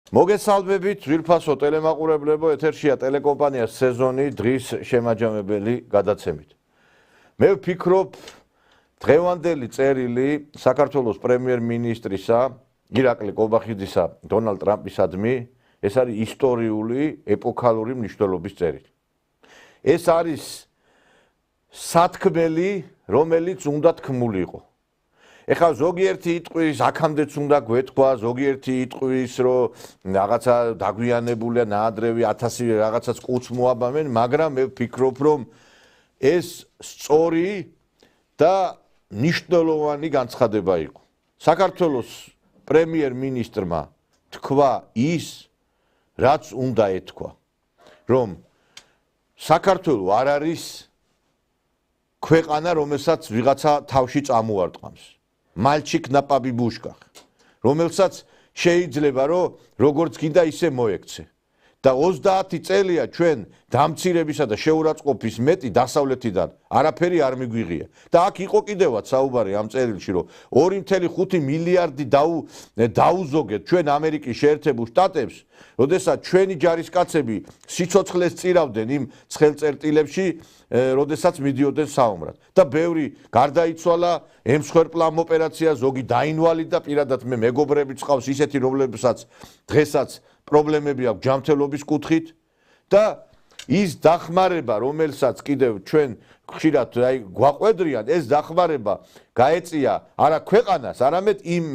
მოგესალმებით, ძვირფასო ტელემაყურებლებო, ეთერშია ტელეკომპანია სეზონი დღის შემაჯამებელი გადაცემით. მე ვფიქრობ, დღევანდელი წერილი საქართველოს პრემიერ-მინისტრისა, ირაკლი კობახიძისა, დონალდ ტრამპისადმი, ეს არის ისტორიული, ეპოქალური მნიშვნელობის წერილი. ეს არის სათქმელი, რომელიც უნდა თქმული იყო. ეხლა ზოგიერთი იტყვის, აქამდეც უნდა გვეთქვა, ზოგიერთი იტყვის, რომ რაღაცა დაგვიანებულია, ნაადრევი 1000 რაღაცას კუც მოაბამენ, მაგრამ მე ვფიქრობ, რომ ეს სწორი და მნიშვნელოვანი განცხადება იყო. საქართველოს პრემიერ-მინისტრმა თქვა ის, რაც უნდა ეთქვა, რომ საქართველო არ არის ქვეყანა, რომელსაც ვიღაცა თავში წამოარტყამს. მალჩიკ ნაპაბი ბუშკა, რომელსაც შეიძლება რომ როგორც გინდა ისე მოექცე. და 30 წელია ჩვენ დამცირებისა და შეურაცხყოფის მეტი დასავლეთიდან არაფერი არ მიგვიღია. და აქ იყო კიდევაც საუბარი ამ წერილში, რომ 2.5 მილიარდი დაუზოგეთ ჩვენ ამერიკის შეერთებულ შტატებს, როდესაც ჩვენი ჯარისკაცები სიცოცხლეს წირავდნენ იმ ცხელწერტილებში, როდესაც მიდიოდნენ საომრად. და ბევრი გარდაიცვალა, ემსხვერპლა ოპერაცია, ზოგი დაინვალიდა, პირადად მე მეგობრები წყავს ისეთი, რომლებსაც დღესაც პრობლემები აქვს ჯანმრთელობის კუთხით და ის დახმარება, რომელსაც კიდევ ჩვენ ხშირად გვაყვედრიან, ეს დახმარება გაეწია არა ქვეყანას, არამედ იმ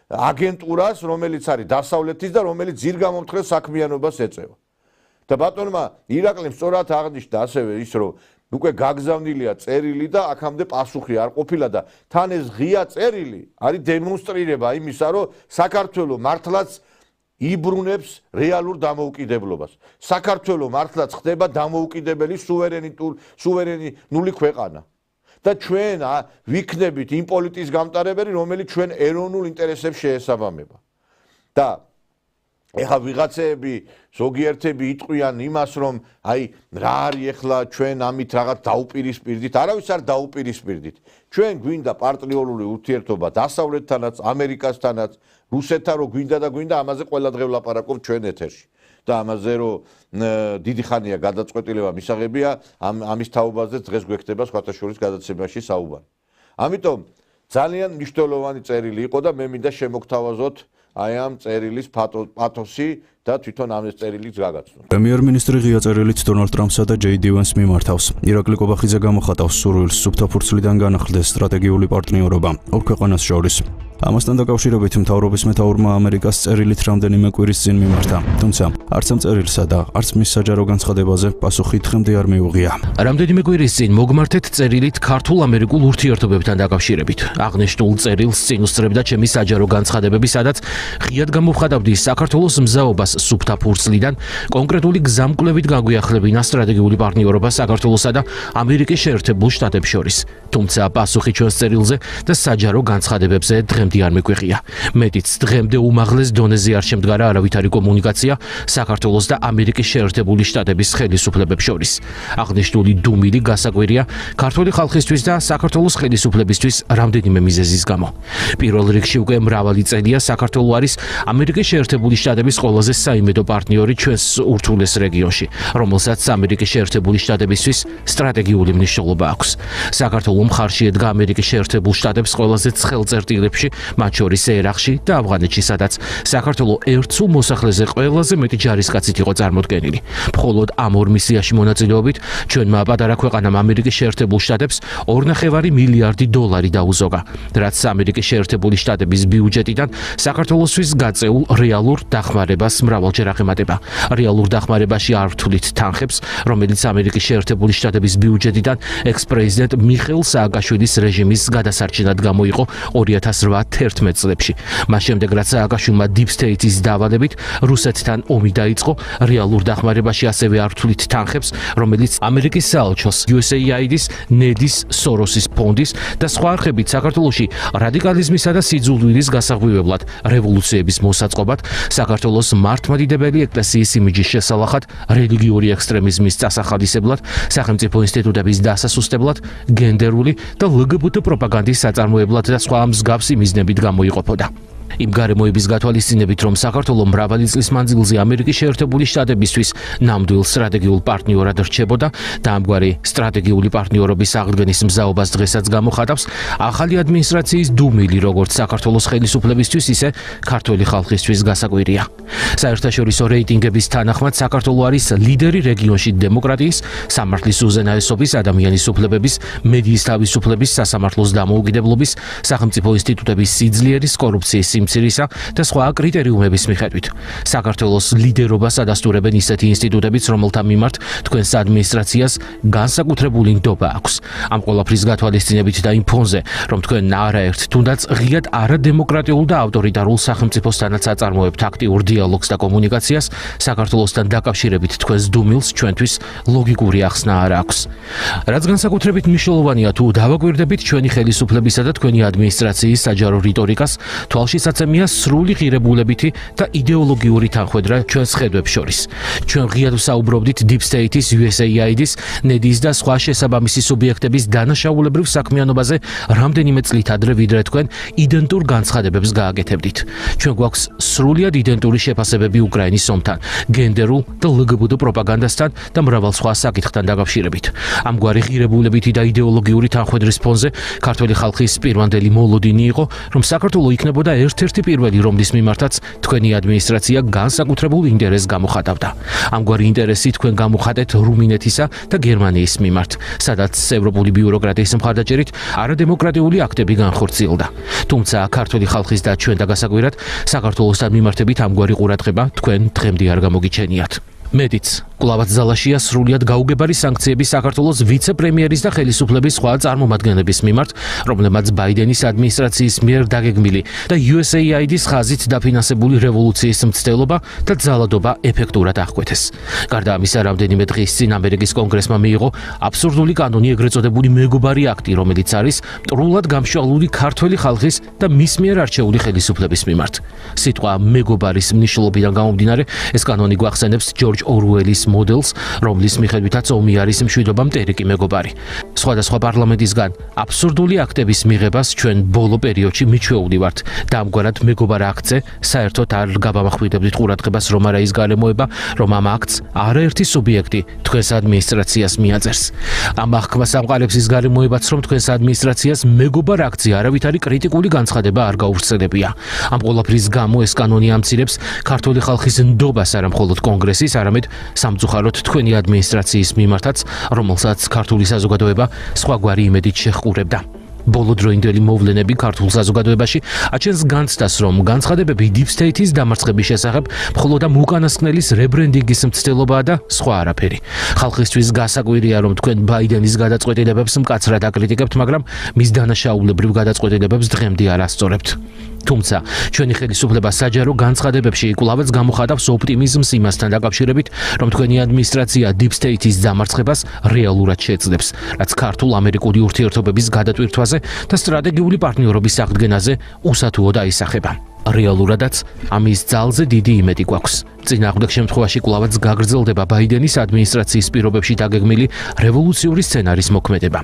აგენტურას, რომელიც არის დასავლეთის და რომელიც ძირგამომთხრელ საქმიანობას ეწევა. და ბატონმა ირაკლიმ სწორად აღნიშნა ასევე ის, რომ უკვე გაგზავნილია წერილი და აქამდე პასუხი არ ყოფილა და თან ეს ღია წერილი არის დემონსტრირება იმისა, რომ საქართველო მართლაც იბრუნებს რეალურ დამოუკიდებლობას. საქართველო მართლაც ხდება დამოუკიდებელი სუვერენული ქვეყანა. და ჩვენ ვიქნებით იმ პოლიტიკის გამტარებელი, რომელიც ჩვენ ეროვნულ ინტერესებს შეესაბამება. და ეხლა ვიღაცები, ზოგიერთები იტყვიან იმას, რომ აი რა არის ეხლა ჩვენ ამით რაღაც დაუპირისპირდით, არავის არ დაუპირისპირდით. ჩვენ გვინდა პარტნიორული ურთიერთობა დასავლეთთანაც, ამერიკასთანაც, რუსეთთან რო გვინდა და გვინდა, ამაზე ყველა დღე ვლაპარაკობ ჩვენ ეთერში. და ამაზე რომ დიდი ხანია გადაწყვეტილება მისაღებია, ამის თაობაზე დღეს გვექნება სხვათა შორის გადაცემაში საუბარი. ამიტომ ძალიან მნიშვნელოვანი წერილი იყო და მე მინდა შემოგთავაზოთ აი ამ წერილის პათოსი და თვითონ ამ წერილიც გაგაცნოთ. პრემიერ-მინისტრი ღია წერილით დონალდ ტრამპსა და ჯეი დი ვენსს მიმართავს. ირაკლი კობახიძე გამოხატავს სურვილს სუფთაფურცლიდან განახლდეს სტრატეგიული პარტნიორობა ორ ქვეყანას შორის. ამასთან დაკავშირებით მთავრობის მეთაურმა ამერიკას წერილით რამდენიმე კვირის წინ მიმართა. თუმცა არც ამ წერილსა და არც მის საჯარო განცხადებაზე პასუხი დღემდე არ მიუღია. რამდენიმე კვირის წინ მოგმართეთ წერილით ქართულ-ამერიკულ ურთიერთობებთან დაკავშირებით. აღნიშნულ წერილს წინ უსწრებდა ჩემი საჯარო განცხადებები, სადაც ღიად გამოვხატავდი საქართველოს მზაობას სუფთაფურცლიდან კონკრეტული გზამკვლევით გაგვიახლებინა სტრატეგიული პარტნიორობა საქართველოსა და ამერიკის შეერთებულ შტატებს შორის. თუმცა პასუხი ჩვენს წერილზე და საჯარო განცხადებებზე დღემდე არ მიგვიღია. მეტიც დღემდე უმაღლეს დონეზე არ შემდგარა არავითარი კომუნიკაცია საქართველოს და ამერიკის შეერთებული შტატების ხელისუფლებებს შორის. აღნიშნული დუმილი გასაკვირია ქართული ხალხისთვის და საქართველოს ხელისუფლებისთვის რამდენიმე მიზეზის გამო. პირველ რიგში უკვე მრავალი წელია საქართველო არის ამერიკის შეერთებული შტატების ყველაზე საიმედო პარტნიორი ჩვენს ურთულეს რეგიონში, რომელსაც ამერიკის შეერთებული შტატებისთვის სტრატეგიული მნიშვნელობა აქვს. საქართველო მხარში ედგა ამერიკის შეერთებულ შტატებს ყველაზე ცხელ წერტილებში, მათ შორის ერაყში და ავღანეთში, სადაც საქართველო ერთ სულ მოსახლეზე ყველაზე მეტი ჯარისკაცით იყო წარმოდგენილი. მხოლოდ ამ ორ მისიაში მონაწილეობით ჩვენმა პატარა ქვეყანამ ამერიკის შეერთებულ შტატებს 2.5 მილიარდი დოლარი დაუზოგა, რაც ამერიკის შეერთებული შტატების ბიუჯეტიდან საქართველოსთვის გაწეულ რეალურ დახმარებას მრავალჯერ აღემატება. რეალურ დახმარებაში არ ვთვლით თანხებს, რომელიც ამერიკის შეერთებული შტატების ბიუჯეტიდან ექს-პრეზიდენტ მიხეილ სააკაშვილის რეჟიმის გადასარჩენად გამოიყო 2008 1991 წლებში. მას შემდეგ რაც სააკაშვილმა Deep State-ის დავალებით რუსეთთან ომი დაიწყო, რეალურ დახმარებაში ასევე არ თვლით თანხებს, რომელიც ამერიკის საელჩოს, USAID-ის, NED-ის, Soros-ის ფონდის და სხვა არხებით საქართველოში რადიკალიზმისა და სიძულვილის გასაღვივებლად, რევოლუციების მოსაწყობად, საქართველოს მართლმადიდებელი ეკლესიის იმიჯის შესალახად, რელიგიური ექსტრემიზმის წასახალისებლად, სახელმწიფო ინსტიტუტების დასასუსტებლად, გენდერული და LGBT პროპაგანდის საწარმოებლად და სხვა მსგავსი მიზნებით გამოიყოფოდა. იმ გარემოების გათვალისწინებით, რომ საქართველო მრავალი წლის მანძილზე ამერიკის შეერთებული შტატებისთვის ნამდვილ სტრატეგიულ პარტნიორად რჩებოდა და ამგვარი სტრატეგიული პარტნიორობის აღდგენის მზაობას დღესაც გამოხატავს ახალი ადმინისტრაციის დუმილი, როგორც საქართველოს ხელისუფლებისთვის, ისე ქართველი ხალხისთვის გასაკვირია. საერთაშორისო რეიტინგების თანახმად საქართველო არის ლიდერი რეგიონში დემოკრატიის, სამართლის უზენაესობის, ადამიანის უფლებების, მედიის თავისუფლების, სასამართლოს დამოუკიდებლობის, სახელმწიფო ინსტიტუტების სიძლიერის, კორუფციის სიმცირისა და სხვა კრიტერიუმების მიხედვით. საქართველოს ლიდერობას ადასტურებენ ისეთი ინსტიტუტებიც, რომელთა მიმართ თქვენს ადმინისტრაციას განსაკუთრებული ნდობა აქვს. ამ ყველაფრის გათვალისწინებით და იმ ფონზე, რომ თქვენ არაერთ თუნდაც ღიად არადემოკრატიულ და ავტორიტარულ სახელმწიფოსთანაც აწარმოებთ აქტიურ დიალოგს და კომუნიკაციას, საქართველოსთან დაკავშირებით თქვენს დუმილს ჩვენთვის ლოგიკური ახსნა არ აქვს. რაც განსაკუთრებით მნიშვნელოვანია, თუ დავაკვირდებით ჩვენი ხელისუფლებისა და თქვენი ადმინისტრაციის საჯარო რიტორიკას, თვალშისაცემია სრული ღირებულებითი და იდეოლოგიური თანხვედრა ჩვენს ხედვებს შორის. ჩვენ ღიად ვსაუბრობდით Deep State-ის, USAID-ის, NED-ის და სხვა შესაბამისი სუბიექტების დანაშაულებრივ საქმიანობაზე რამდენიმე წლით ადრე, ვიდრე თქვენ იდენტურ განცხადებებს გააკეთებდით. ჩვენ გვაქვს სრულიად იდენტური შეფასებები უკრაინის ომთან, გენდერულ და LGBT პროპაგანდასთან და მრავალ სხვა საკითხთან დაკავშირებით. ამგვარი ღირებულებითი და იდეოლოგიური თანხვედრის ფონზე ქართველი ხალხის პირვანდელი მოლოდინი იყო, რომ საქართველო იქნებოდა ერთ-ერთი პირველი, რომლის მიმართაც თქვენი ადმინისტრაცია განსაკუთრებულ ინტერესს გამოხატავდა. ამგვარი ინტერესი თქვენ გამოხატეთ რუმინეთისა და გერმანიის მიმართ, სადაც ევროპული ბიუროკრატიის მხარდაჭერით არადემოკრატიული აქტები განხორციელდა. თუმცა ქართველი ხალხის და ჩვენ დაგასაკვირად, საქართველოსთან მიმართებით ამგვარი ყურადღება თქვენ დღემდე არ გამოგიჩენიათ. მედიც კვლავაც ძალაშია სრულიად გაუგებარი სანქციები საქართველოს ვიცე-პრემიერის და ხელისუფლების სხვა წარმომადგენლების მიმართ, რომლებმაც ბაიდენის ადმინისტრაციის მიერ დაგეგმილი და USAID-ის ხაზით დაფინანსებული რევოლუციის მცდელობა და ძალადობა ეფექტურად აღკვეთეს. გარდა ამისა, რამდენიმე დღის წინ ამერიკის კონგრესმა მიიღო აბსურდული კანონი, ეგრეთ წოდებული მეგობარი აქტი, რომელიც არის მტრულად გამშვალული ქართველი ხალხის და მის მიერ არჩეული ხელისუფლების მიმართ. სიტყვა მეგობარის მნიშვნელობიდან გამომდინარე, ეს კანონი გვახსენებს ჯორჯ ორუელის მოდელს, რომლის მიხედვითაც ომი არის მშვიდობა მტერიკი მეგობარი. სხვადასხვა პარლამენტისგან აბსურდული აქტების მიღებას ჩვენ ბოლო პერიოდში მიჩვეული ვართ და ამგვარად მეგობარ აქტზე საერთოდ არ გავამახვილებდით ყურადღებას, რომ არა ის გარემოება, რომ ამ აქტს არაერთი სუბიექტი თქვენს ადმინისტრაციას მიაწერს. ამ აღქმას ამყარებს ის გარემოებაც, რომ თქვენს ადმინისტრაციას მეგობარ აქტზე არავითარი კრიტიკული განცხადება არ გაუვრცელებია. ამ ყველაფრის გამო ეს კანონი ამცირებს ქართული ხალხის ნდობას არა მხოლოდ კონგრესის, არამედ სამწუხაროდ თქვენი ადმინისტრაციის მიმართაც, რომელსაც ქართული საზოგადოება სხვაგვარი იმედით შეჰყურებდა. ბოლოდროინდელი მოვლენები ქართულ საზოგადოებაში აჩენს განცდას, რომ განცხადებები Deep State-ის დამარცხების შესახებ მხოლოდ ამ უკანასკნელის რებრენდინგის მცდელობაა და სხვა არაფერი. ხალხისთვის გასაკვირია, რომ თქვენ ბაიდენის გადაწყვეტილებებს მკაცრად აკრიტიკებთ, მაგრამ მის დანაშაულებრივ გადაწყვეტილებებს დღემდე არ ასწორებთ. თუმცა ჩვენი ხელისუფლება საჯარო განცხადებებში კვლავაც გამოხატავს ოპტიმიზმს იმასთან დაკავშირებით, რომ თქვენი ადმინისტრაცია Deep State-ის დამარცხებას რეალურად შეძლებს, რაც ქართულ-ამერიკული ურთიერთობების გადატვირთვაზე და სტრატეგიული პარტნიორობის აღდგენაზე უსათუოდ აისახება. რეალურადაც ამის ძალზე დიდი იმედი გვაქვს. წინააღმდეგ შემთხვევაში კვლავაც გაგრძელდება ბაიდენის ადმინისტრაციის პირობებში დაგეგმილი რევოლუციური სცენარის მოქმედება.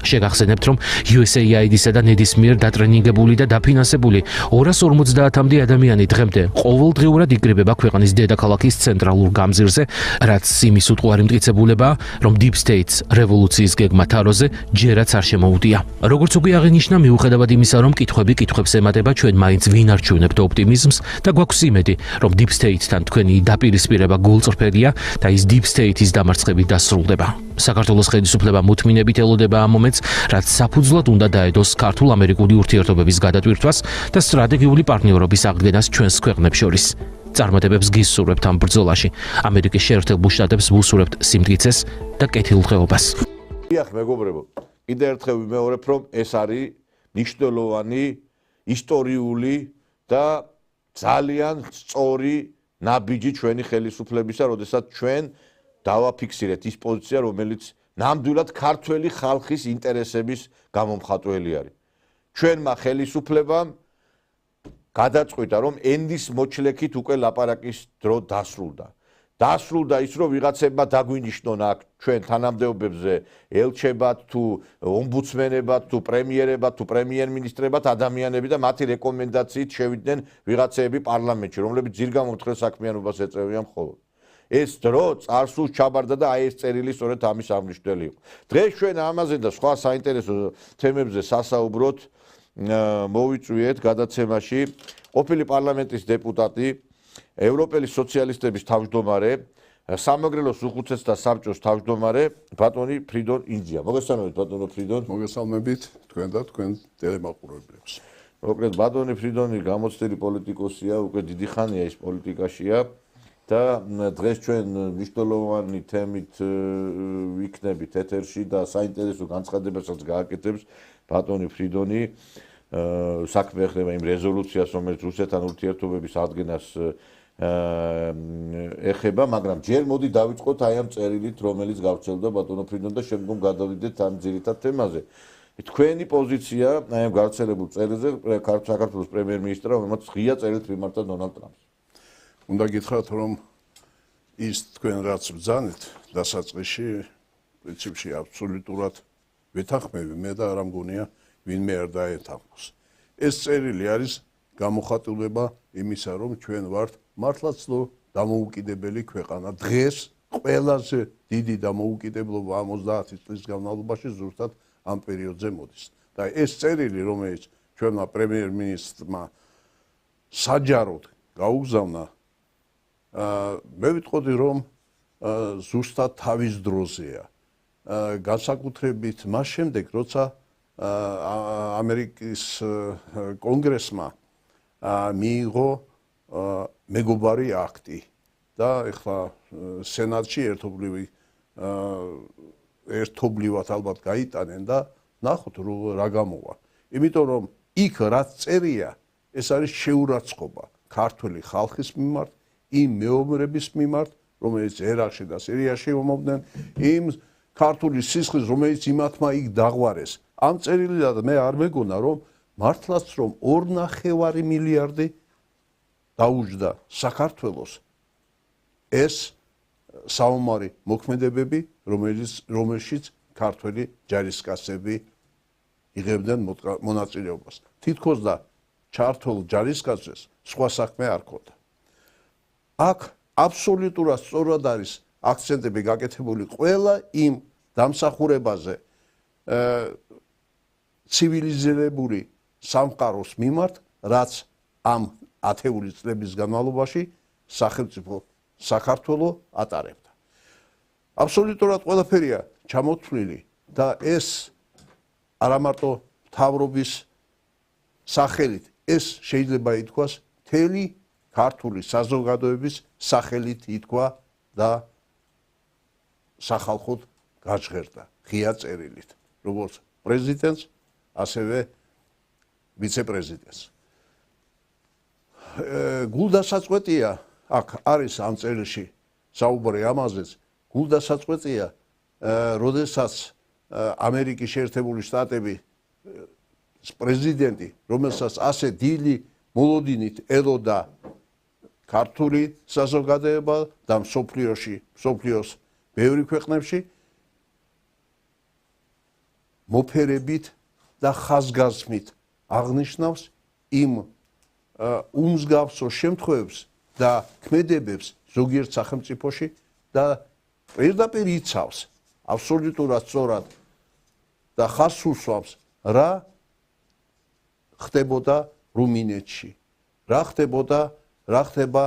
შეგახსენებთ, რომ USAID-ისა და NED-ის მიერ დატრენინგებული და დაფინანსებული 250-მდე ადამიანი დღემდე ყოველდღიურად იკრიბება ქვეყნის დედაქალაქის ცენტრალურ გამზირზე, რაც იმის უტყუარი მტკიცებულებაა, რომ Deep State-ს რევოლუციის გეგმა თაროზე ჯერაც არ შემოუდია. როგორც უკვე აღინიშნა, მიუხედავად იმისა, რომ კითხვები კითხვებს ემატება, ჩვენ მაინც ვინარჩუნებთ ოპტიმიზმს და გვაქვს იმედი, რომ Deep State-თან თქვენი დაპირისპირება გულწრფელია და ის Deep State-ის დამარცხებით დასრულდება. საქართველოს ხელისუფლება მუთმინებით ელოდება ამ მომენტს, რაც საფუძვლად უნდა დაედოს ქართულ-ამერიკული ურთიერთობების გადატვირთვას და სტრატეგიული პარტნიორობის აღდგენას ჩვენს ქვეყნებს შორის. წარმატებებს გისურვებთ ამ ბრძოლაში. ამერიკის შეერთებულ შტატებს ვუსურვებთ სიმტკიცეს და კეთილდღეობას. დიახ, მეგობრებო, კიდევ ერთხელ ვიმეორებ, რომ ეს არის მნიშვნელოვანი ისტორიული და ძალიან სწორი ნაბიჯი ჩვენი ხელისუფლებისა, როდესაც ჩვენ დავაფიქსირეთ ის პოზიცია, რომელიც ნამდვილად ქართველი ხალხის ინტერესების გამომხატველი არის. ჩვენმა ხელისუფლებამ გადაწყვიტა, რომ ენდის მოჩლექით უკვე ლაპარაკის დრო დასრულდა. დასრულდა ის, რომ ვიღაცებმა დაგვინიშნონ აქ ჩვენ თანამდებობებზე ელჩებად თუ ომბუდსმენებად თუ პრემიერებად თუ პრემიერ-მინისტრებად ადამიანები და მათი რეკომენდაციით შევიდნენ ვიღაცეები პარლამენტში, რომლებიც ძირგამომთხრელ საქმიანობას ეწევიან მხოლოდ. ეს დრო წარსულს ჩაბარდა და აი ეს წერილი სწორედ ამის აღმნიშვნელი იყო. დღეს ჩვენ ამაზე და სხვა საინტერესო თემებზე სასაუბროთ მოვიწვიეთ გადაცემაში ყოფილი პარლამენტის დეპუტატი, ევროპელი სოციალისტების თავმჯდომარე, სამეგრელოს უხუცესთა საბჭოს თავმჯდომარე ბატონი ფრიდონ ინძია. მოგესალმებით ბატონო ფრიდონ. მოგესალმებით თქვენ და თქვენ ტელემაყურებლებს. მოკლედ ბატონი ფრიდონი გამოცდილი პოლიტიკოსია, უკვე დიდი ხანია ის პოლიტიკაშია და დღეს ჩვენ მნიშვნელოვანი თემით ვიქნებით ეთერში და საინტერესო განცხადებასაც გააკეთებს ბატონი ფრიდონი. საქმე ეხება იმ რეზოლუციას, რომელიც რუსეთთან ურთიერთობების ადგენას ეხება, მაგრამ ჯერ მოდი დავიწყოთ აი ამ წერილით, რომელიც გავრცელდა ბატონო ფრიდონ და შემდგომ გადავიდეთ ამ ძირითად თემაზე. თქვენი პოზიცია აი ამ გავრცელებულ წერილზე საქართველოს პრემიერ-მინისტრმა, რომელიც ღია წერილით მიმართა დონალდ ტრამპს. უნდა გითხრათ, რომ ის თქვენ რაც ბრძანეთ დასაწყისში, პრინციპში აბსოლუტურად ვეთანხმები მე და არ მგონია ვინმე არ დაეთანხმოს. ეს წერილი არის გამოხატულება იმისა, რომ ჩვენ ვართ მართლაც დამოუკიდებელი ქვეყანა. დღეს ყველაზე დიდი დამოუკიდებლობა 50 წლის განმავლობაში ზუსტად ამ პერიოდზე მოდის. და ეს წერილი, რომელიც ჩვენმა პრემიერ-მინისტრმა საჯაროდ გაუგზავნა, მე ვიტყოდი, რომ ზუსტად თავის დროზეა. განსაკუთრებით მას შემდეგ, როცა ამერიკის კონგრესმა მიიღო მეგობარი აქტი და ეხლა სენატში ერთობლივად ალბათ გაიტანენ და ნახოთ რა გამოვა. იმიტომ რომ იქ რაც წერია, ეს არის შეურაცხყოფა ქართული ხალხის მიმართ, იმ მეომრების მიმართ, რომელიც ერაყში და სირიაში ომობდნენ, იმ ქართული სისხლის, რომელიც იმათმა იქ დაღვარეს. ამ წერილიდან მე არ მეგონა, რომ მართლაც რომ 2.5 მილიარდი დაუჯდა საქართველოს ეს საომარი მოქმედებები, რომელშიც ქართველი ჯარისკაცები იღებდნენ მონაწილეობას. თითქოს და ჩართულ ჯარისკაცებს სხვა საქმე არ ქონდა. აქ აბსოლუტურად სწორად არის აქცენტები გაკეთებული ყველა იმ დამსახურებაზე ცივილიზირებული სამყაროს მიმართ, რაც ამ 10 წლების განმავლობაში სახელმწიფო საქართველო ატარებდა. აბსოლუტურად ყველაფერია ჩამოთვლილი და ეს არა მარტო მთავრობის სახელით, ეს შეიძლება ითქვას მთელი ქართული საზოგადოების სახელით ითქვა და სახალხოდ გაჟღერდა ღია წერილით, როგორც პრეზიდენტს, ასევე ვიცე-პრეზიდენტს. გულდასაწყვეტია, აქ არის ამ წერილში საუბარი ამაზეც, გულდასაწყვეტია, როდესაც ამერიკის შეერთებული შტატების პრეზიდენტი, რომელსაც ასე დიდი მოლოდინით ელოდა ქართული საზოგადოება და მსოფლიოს ბევრი ქვეყნებში მოფერებით და ხაზგასმით აღნიშნავს იმ უმსგავსო შემთხვევებს და ქმედებებს ზოგიერთ სახელმწიფოში და პირდაპირ იცავს აბსოლუტურად სწორად და ხაზს უსვამს რა ხდებოდა რუმინეთში, რა ხდება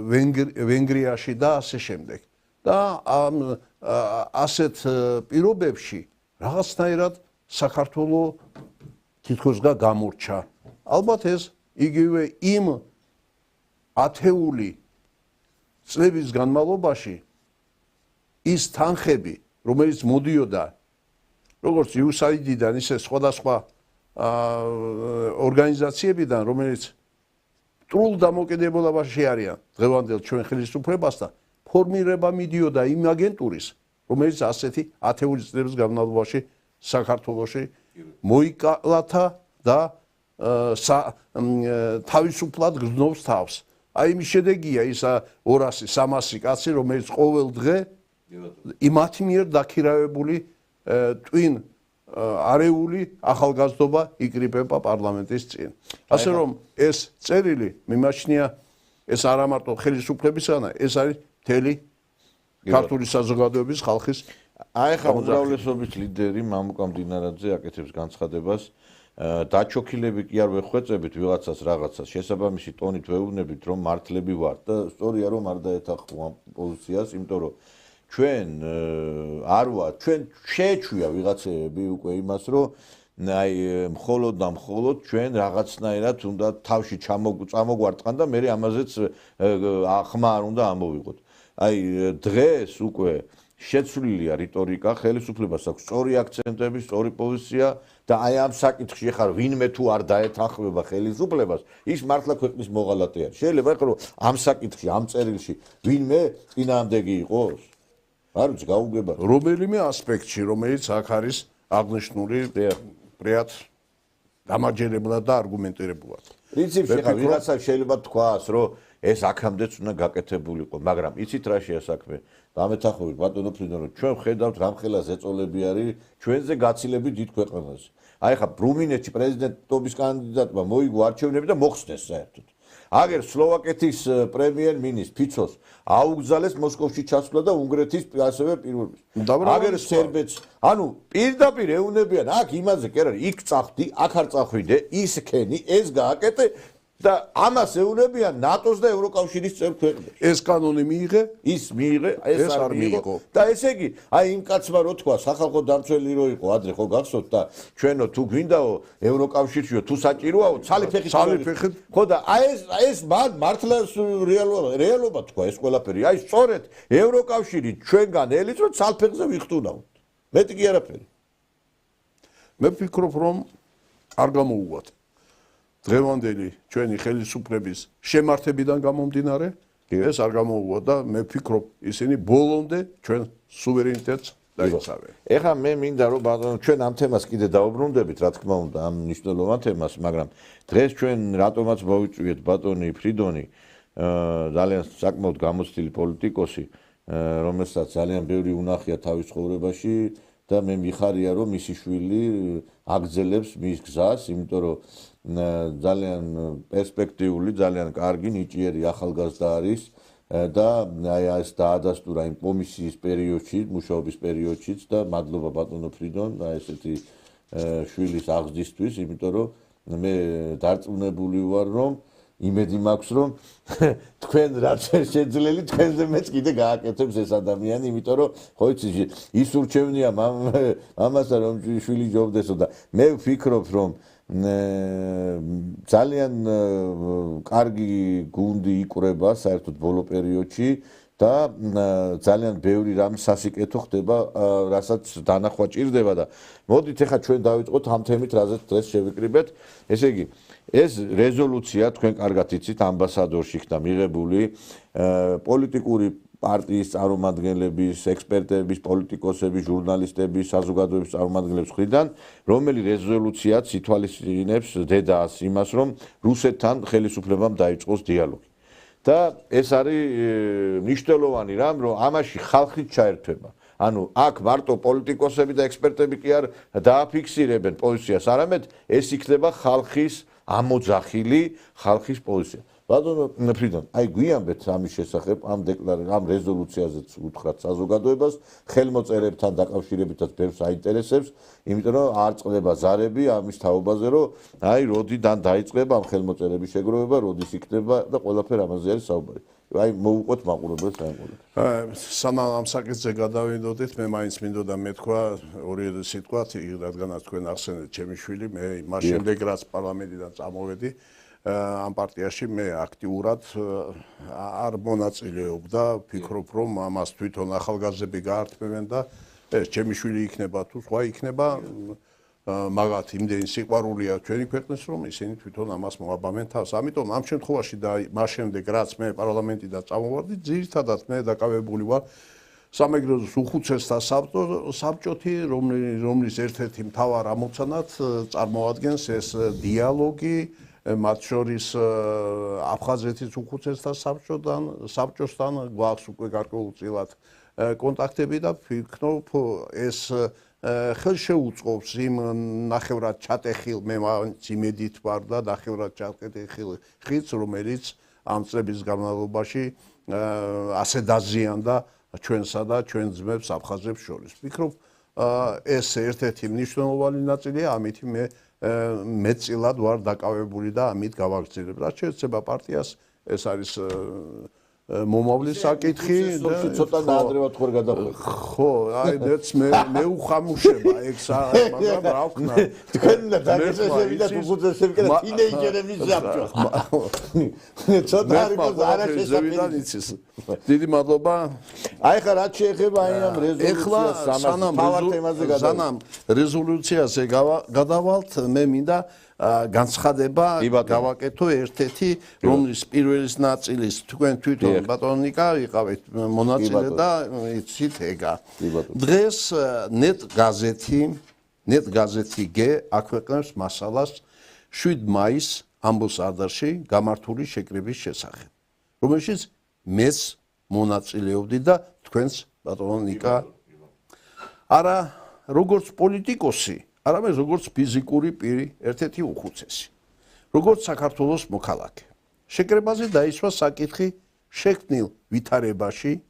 ვენგრიაში და ასე შემდეგ. და ამ ასეთ პირობებში რაღაცნაირად საქართველო თითქოს გამორჩა. ალბათ ეს იგივე იმ ათეული წლების განმავლობაში ის თანხები, რომელიც მოდიოდა როგორც USAID-დან, ისე სხვადასხვა ორგანიზაციებიდან, რომელიც სრულ დამოკიდებულებაში არიან დღევანდელ ჩვენ ხელისუფლებასთან, ფორმირება მიდიოდა იმ აგენტურის, რომელიც ასეთი ათეული წლების განმავლობაში საქართველოში მოიკალათა და თავისუფლად გრძნობს თავს. აი იმის შედეგია ის 200-300 კაცი, რომელიც ყოველ დღე იმათ მიერ დაქირავებული ტვინ არეული ახალგაზრდობა იკრიბება პარლამენტის წინ. ასე რომ ეს წერილი მიმაჩნია ეს არა მარტო ხელისუფლებისგან, ეს არის მთელი ქართული საზოგადოების ხალხის. აი ხა უმრავლესობის ლიდერი მამუკა მდინარაძე აკეთებს განცხადებას, დაჩოქილები კი არ ვეხვეწებით ვიღაცას რაღაცას, შესაბამისი ტონით ვეუბნებით რომ მართლები ვართ და სწორია რომ არ დაეთანხმო ამ პოზიციას, იმიტომ რომ ჩვენ არ ვართ, ჩვენ შეეჩვია ვიღაცები უკვე იმას, რომ აი მხოლოდ და მხოლოდ ჩვენ რაღაცნაირად უნდა თავში წამოგვარტყან და მე ამაზეც ხმა არ უნდა ამოვიღოთ. აი დღეს უკვე შეცვლილია რიტორიკა, ხელისუფლებას აქვს სწორი აქცენტები, სწორი პოზიცია და აი ამ საკითხში ხარ ვინმე თუ არ დაეთანხმება ხელისუფლებას, ის მართლა ქვეყნის მოღალატე არის. შეიძლება ეხლა რომ ამ საკითხში, ამ წერილში ვინმე წინააღმდეგი იყოს? არ ვიცი, გაუგება რომელიმე ასპექტში, რომელიც აქ არის აღნიშნული პრიად დამაჯერებლად და არგუმენტირებულად. პრინციპში ხა ვიღაცა შეიძლება თქვას, რომ ეს აქამდეც უნდა გაკეთებულიყო, მაგრამ იცით რა შეასაქმე? დამეთანხმებით ბატონო ფრიდონ, რომ ჩვენ ვხედავთ რამხელა ზეწოლები არის ჩვენზე გაცილები დიდ ქვეყანაზე. აი ხა რუმინეთში პრეზიდენტობის კანდიდატმა მოიგო არჩევნები და მოხსნეს საერთოდ. აგერ სლოვაკეთის პრემიერ-მინისტრ ფიცოს აუგზალეს მოსკოვში ჩასვლა და უნგრეთის ასევე პირველი. აგერ სერბეთს, ანუ პირდაპირ ეუნებიან, აქ იმაზე კი არა, იქ წახდი, აქ არ წახვიდე, ის ქენი, ეს გააკეთე და ამას ეუნებიან ნატოს და ევროკავშირის წევრ ქვეყნებს. ეს კანონი მიიღე, ის მიიღე, ეს არ მიიღო. და ესე იგი, აი იმ კაცმა რო თქვა, სახალხო დამცველი რო იყო, ადრე ხო გახსოვთ და ჩვენო თუ გვინდაო ევროკავშირშიო, თუ საჭიროაო, ცალიფეხით. ხო და აი ეს მართლა რეალობა თქვა ეს ყველაფერი. აი სწორედ ევროკავშირი ჩვენგან ელის რომ ცალფეხზე ვიხტუნავთ. მეტი კი არაფერი. მე ვფიქრობ რომ არ გამოუვათ. დღევანდელი ჩვენი ხელისუფლების შემართებიდან გამომდინარე, ეს არ გამოუვა და მე ვფიქრობ ისინი ბოლომდე ჩვენ სუვერენიტეტს დაიცავენ. ეხლა მე მინდა რომ ბატონო ჩვენ ამ თემას კიდე დაუბრუნდებით, რა თქმა უნდა, ამ მნიშვნელოვან თემას, მაგრამ დღეს ჩვენ რატომაც მოვიწვიეთ ბატონი ფრიდონი, ძალიან საკმაოდ გამოცდილი პოლიტიკოსი, რომელსაც ძალიან ბევრი უნახია თავის ცხოვრებაში და მე მიხარია რომ მისი შვილი აგრძელებს მის გზას, იმიტომ რომ ძალიან პერსპექტიული, ძალიან კარგი, ნიჭიერი ახალგაზრდა არის და აი ეს დაადასტურა იმ კომისიის პერიოდში, მუშაობის პერიოდშიც და მადლობა ბატონო ფრიდონ და ესეთი შვილის აღზრდისთვის, იმიტომ რომ მე დარწმუნებული ვარ, რომ იმედი მაქვს, რომ თქვენ რაც შეძლელი, თქვენზე მეც კიდე გააკეთებს ეს ადამიანი, იმიტომ რომ ხო იცი, ის ურჩევნია მამასა რომ შვილი ჯობდესო და მე ვფიქრობ, რომ ძალიან კარგი გუნდი იკვრება საერთოდ ბოლო პერიოდში და ძალიან ბევრი რამ სასიკეთო ხდება, რასაც დანახვა ჭირდება და მოდით ახლა ჩვენ დავიწყოთ ამ თემით, რაზეც დღეს შევიკრიბეთ. ესე იგი, ეს რეზოლუცია თქვენ კარგად იცით, ამბასადორში ხდა მიღებული პოლიტიკური პარტიის წარმომადგენლების, ექსპერტების, პოლიტიკოსების, ჟურნალისტების, საზოგადოების წარმომადგენლების მხრიდან, რომელი რეზოლუციაც ითვალისწინებს დედას იმას, რომ რუსეთთან ხელისუფლებამ დაიწყოს დიალოგი. და ეს არის მნიშვნელოვანი რამ, რომ ამაში ხალხი ჩაერთვება. ანუ აქ მარტო პოლიტიკოსები და ექსპერტები კი არ დააფიქსირებენ პოზიციას, არამედ ეს იქნება ხალხის ამოძახილი ხალხის პოზიცია. ბატონო ფრიდონ, აი გვიამბეთ ამის შესახებ, ამ რეზოლუციაზეც უთხრათ საზოგადოებას, ხელმოწერებთან დაკავშირებითაც ბევრს აინტერესებს, იმიტომ რომ არ წყდება ზარები ამის თაობაზე, რომ აი როდიდან დაიწყება ამ ხელმოწერების შეგროვება, როდის იქნება და ყველაფერი ამაზე არის საუბარი. აი მოვუყოთ მაყურებელს ამ ყველაფერს. სანამ ამ საკითხზე გადავიდოდით, მე მაინც მინდოდა მეთქვა ორი სიტყვა, რადგანაც თქვენ ახსენეთ ჩემი შვილი, მე მას შემდეგ რაც პარლამენტიდან წამოვედი, ამ პარტიაში მე აქტიურად არ მონაწილეობდა, ვფიქრობ რომ ამას თვითონ ახალგაზრდები გაართმევენ და ეს ჩემი შვილი იქნება თუ სხვა იქნება, მაგათ იმდენი სიყვარულია ჩვენი ქვეყნის, რომ ისინი თვითონ ამას მოაბამენ თავს. ამიტომ ამ შემთხვევაში და მას შემდეგ რაც მე პარლამენტიდან წამოვარდი, ძირითადად მე დაკავებული ვარ სამეგრელოს უხუცესთა საბჭოთი, რომლის ერთ-ერთი მთავარ ამოცანად წარმოადგენს ეს დიალოგი, მათ შორის აფხაზეთის უხუცესთა საბჭოსთან გვაქვს უკვე გარკვეულწილად კონტაქტები და ვფიქრობ ეს ხელშეუწყობს იმ ნახევრად ჩატეხილ მე მაინც იმედით ვარ და ნახევრად ჩატეხილ ხიდს, რომელიც ამ წლების განმავლობაში ასე დაზიანდა ჩვენსა და ჩვენ ძმებს აფხაზებს შორის. ვფიქრობ ეს ერთ-ერთი მნიშვნელოვანი ნაწილია, ამით მე მეტწილად ვარ დაკავებული და ამით გავაგრძელებ. რაც შეეცება პარტიას, ეს არის მომავლის საკითხი და ცოტა დაადრევად ხوار გადახვედი. ხო, აი მეც მე უხამუშება ეგ მაგრამ რა ვქნა. თქვენ და დაგეცესები და უხუცესები და თინეიჯერების საბჭო. ცოტა არის არაშესაფრისო. დიდი მადლობა. აი ხა რაც შეეხება აი ამ რეზოლუციას სანამ რეზოლუციაზე გადავალთ, მე მინდა განცხადება გავაკეთო ერთ-ერთი, რომლის პირველის ნაწილის თქვენ თვითონ ბატონიკა იყავით მონაწილე და იცით ეგა. დღეს net gazeti G აქვეყნებს მასალას 7 მაისს ამბოსარდარში გამართული შეკრების შესახებ, რომელშიც მეც მონაწილეობდი და თქვენს ბატონიკა არა როგორც პოლიტიკოსი, არამედ როგორც ფიზიკური პირი, ერთ-ერთი უხუცესი, როგორც საქართველოს მოქალაქე. შეკრებაზე დაისვა საკითხი შექმნილ ვითარებაში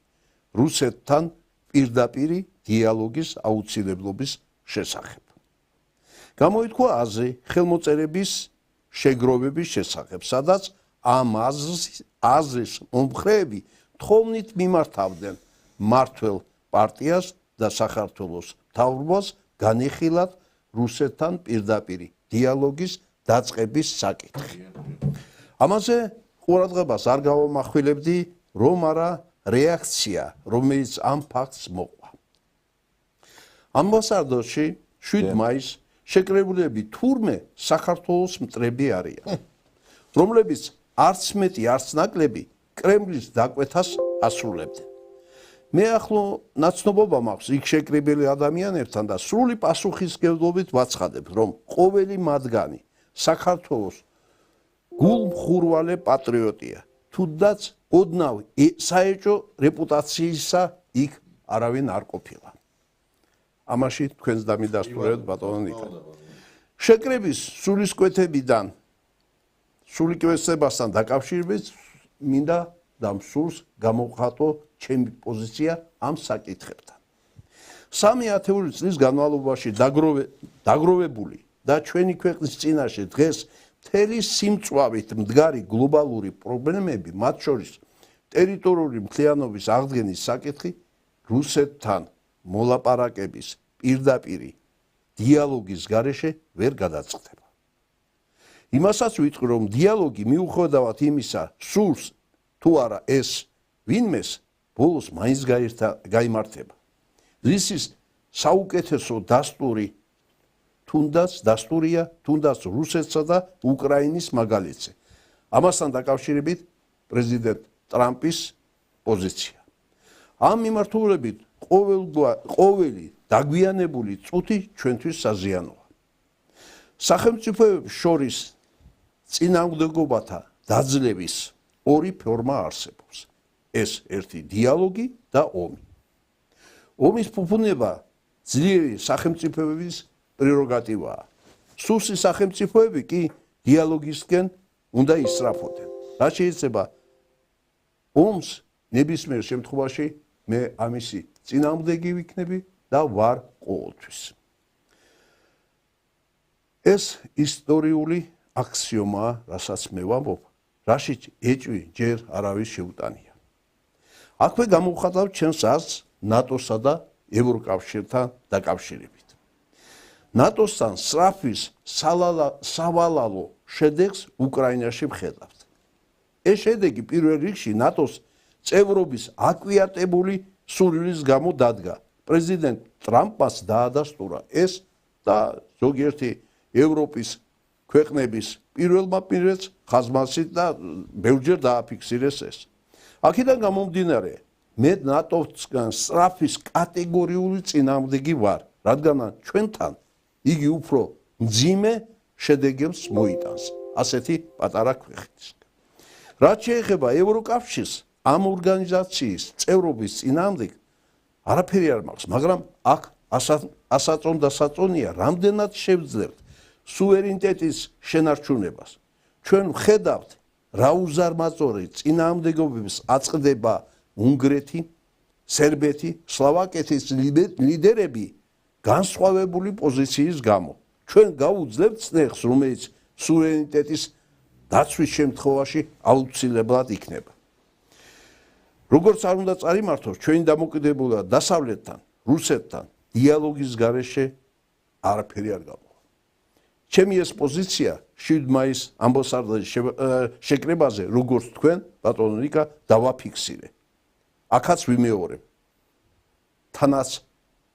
რუსეთთან პირდაპირი დიალოგის აუცილებლობის შესახებ. გამოითქვა აზრი ხელმოწერების შეგროვების შესახებ, სადაც ამ აზრის მომხრეები თხოვნით მიმართავდნენ მმართველ პარტიას და საქართველოს მთავრობას განიხილათ რუსეთთან პირდაპირი დიალოგის დაწყების საკითხი. ამაზე ყურადღებას არ გავამახვილებდი, რომ არა რეაქცია, რომელიც ამ ფაქტს მოყვა. ამბასადორში 7 მაისს შეკრებულები თურმე საქართველოს მტრები არიან, რომლებიც არც მეტი, არც ნაკლები კრემლის დაკვეთას ასრულებდნენ. მე ახლო ნაცნობობა მაქვს იქ შეკრებილი ადამიანებთან და სრული პასუხისმგებლობით ვაცხადებ, რომ ყოველი მათგანი საქართველოს გულმხურვალე პატრიოტია, თუნდაც ოდნავ საეჭვო რეპუტაციისა იქ არავინ არ ყოფილა. ამაში თქვენს დამიდასტურებთ ბატონო ნიკა. შეკრების სულისკვეთებიდან სულისკვეთებასთან დაკავშირებით მინდა და მსურს გამოვხატო ჩემი პოზიცია ამ საკითხებთან. 3 ათეული წლის განმავლობაში დაგროვებული და ჩვენი ქვეყნის წინაშე დღეს მთელი სიმწვავით მდგარი გლობალური პრობლემები, მათ შორის ტერიტორიული მთლიანობის აღდგენის საკითხი რუსეთთან მოლაპარაკების პირდაპირი დიალოგის გარეშე ვერ გადაწყდება. იმასაც ვიტყვი, რომ დიალოგი მიუხედავად იმისა, სურს თუ არა ეს ვინმეს ბოლოს მაინც გაიმართება. რისის საუკეთესო დასტური დასტურია თუნდაც რუსეთსა და უკრაინის მაგალითზე. ამასთან დაკავშირებით პრეზიდენტ ტრამპის პოზიცია. ამ მიმართულებით ყოველი დაგვიანებული წუთი ჩვენთვის საზიანოა. სახელმწიფოებს შორის წინააღმდეგობათა დაძლევის ორი ფორმა არსებობს. ეს ერთი დიალოგი და ომი. ომის ფუფუნება ძლიერი სახელმწიფოების პრეროგატივაა. სუსტი სახელმწიფოები კი დიალოგისკენ უნდა ისწრაფოდნენ. რაც შეიძლება ომს ნებისმიერ შემთხვევაში მე ამისი წინააღმდეგი ვიქნები და ვარ ყოველთვის. ეს ისტორიული აქსიომაა, რასაც მე ვამბობ, რაშიც ეჭვი ჯერ არავის შეუტანია. აქვე გამოვხატავ ჩემს აზრს ნატოსა და ევროკავშირთან დაკავშირებით. ნატოსთან სწრაფვის სავალალო შედეგს უკრაინაში ვხედავთ. ეს შედეგი პირველ რიგში ნატოს წევრობის აკვიატებული სურვილის გამო დადგა. პრეზიდენტ ტრამპს დაადასტურა ეს და ზოგიერთი ევროპის ქვეყნების პირველმა პირებს ხაზმასით და ბევრჯერ დააფიქსირეს ეს. აქედან გამომდინარე, მე ნატოსგან სწრაფის კატეგორიული წინააღმდეგი ვარ, რადგან ჩვენთან იგი უფრო მძიმე შედეგებს მოიტანს, ასეთი პატარა ქვეყნისგან. რაც შეეხება ევროკავშირს, ამ ორგანიზაციის წევრობის წინააღმდეგ არაფერი არ მაქვს, მაგრამ აქ ასაწონდასაწონია, რამდენად შევძლებთ სუვერენიტეტის შენარჩუნებას. ჩვენ ვხედავთ, რა უზარმაზარი წინააღმდეგობებს აწყდება უნგრეთი, სერბეთი, სლოვაკეთის ლიდერები განსხვავებული პოზიციის გამო. ჩვენ გავუძლებთ წნეხს, რომელიც სუვერენიტეტის დაცვის შემთხვევაში აუცილებლად იქნება. როგორც არ უნდა წარიმართოს, ჩვენი დამოკიდებულება დასავლეთთან, რუსეთთან დიალოგის გარეშე არაფერი არ გამოვა. ჩემი ეს პოზიცია 7 მაისის ამბასადორის შეკრებაზე, როგორც თქვენ, ბატონო ნიკა, დავაფიქსირე. აქაც ვიმეორებ. თანაც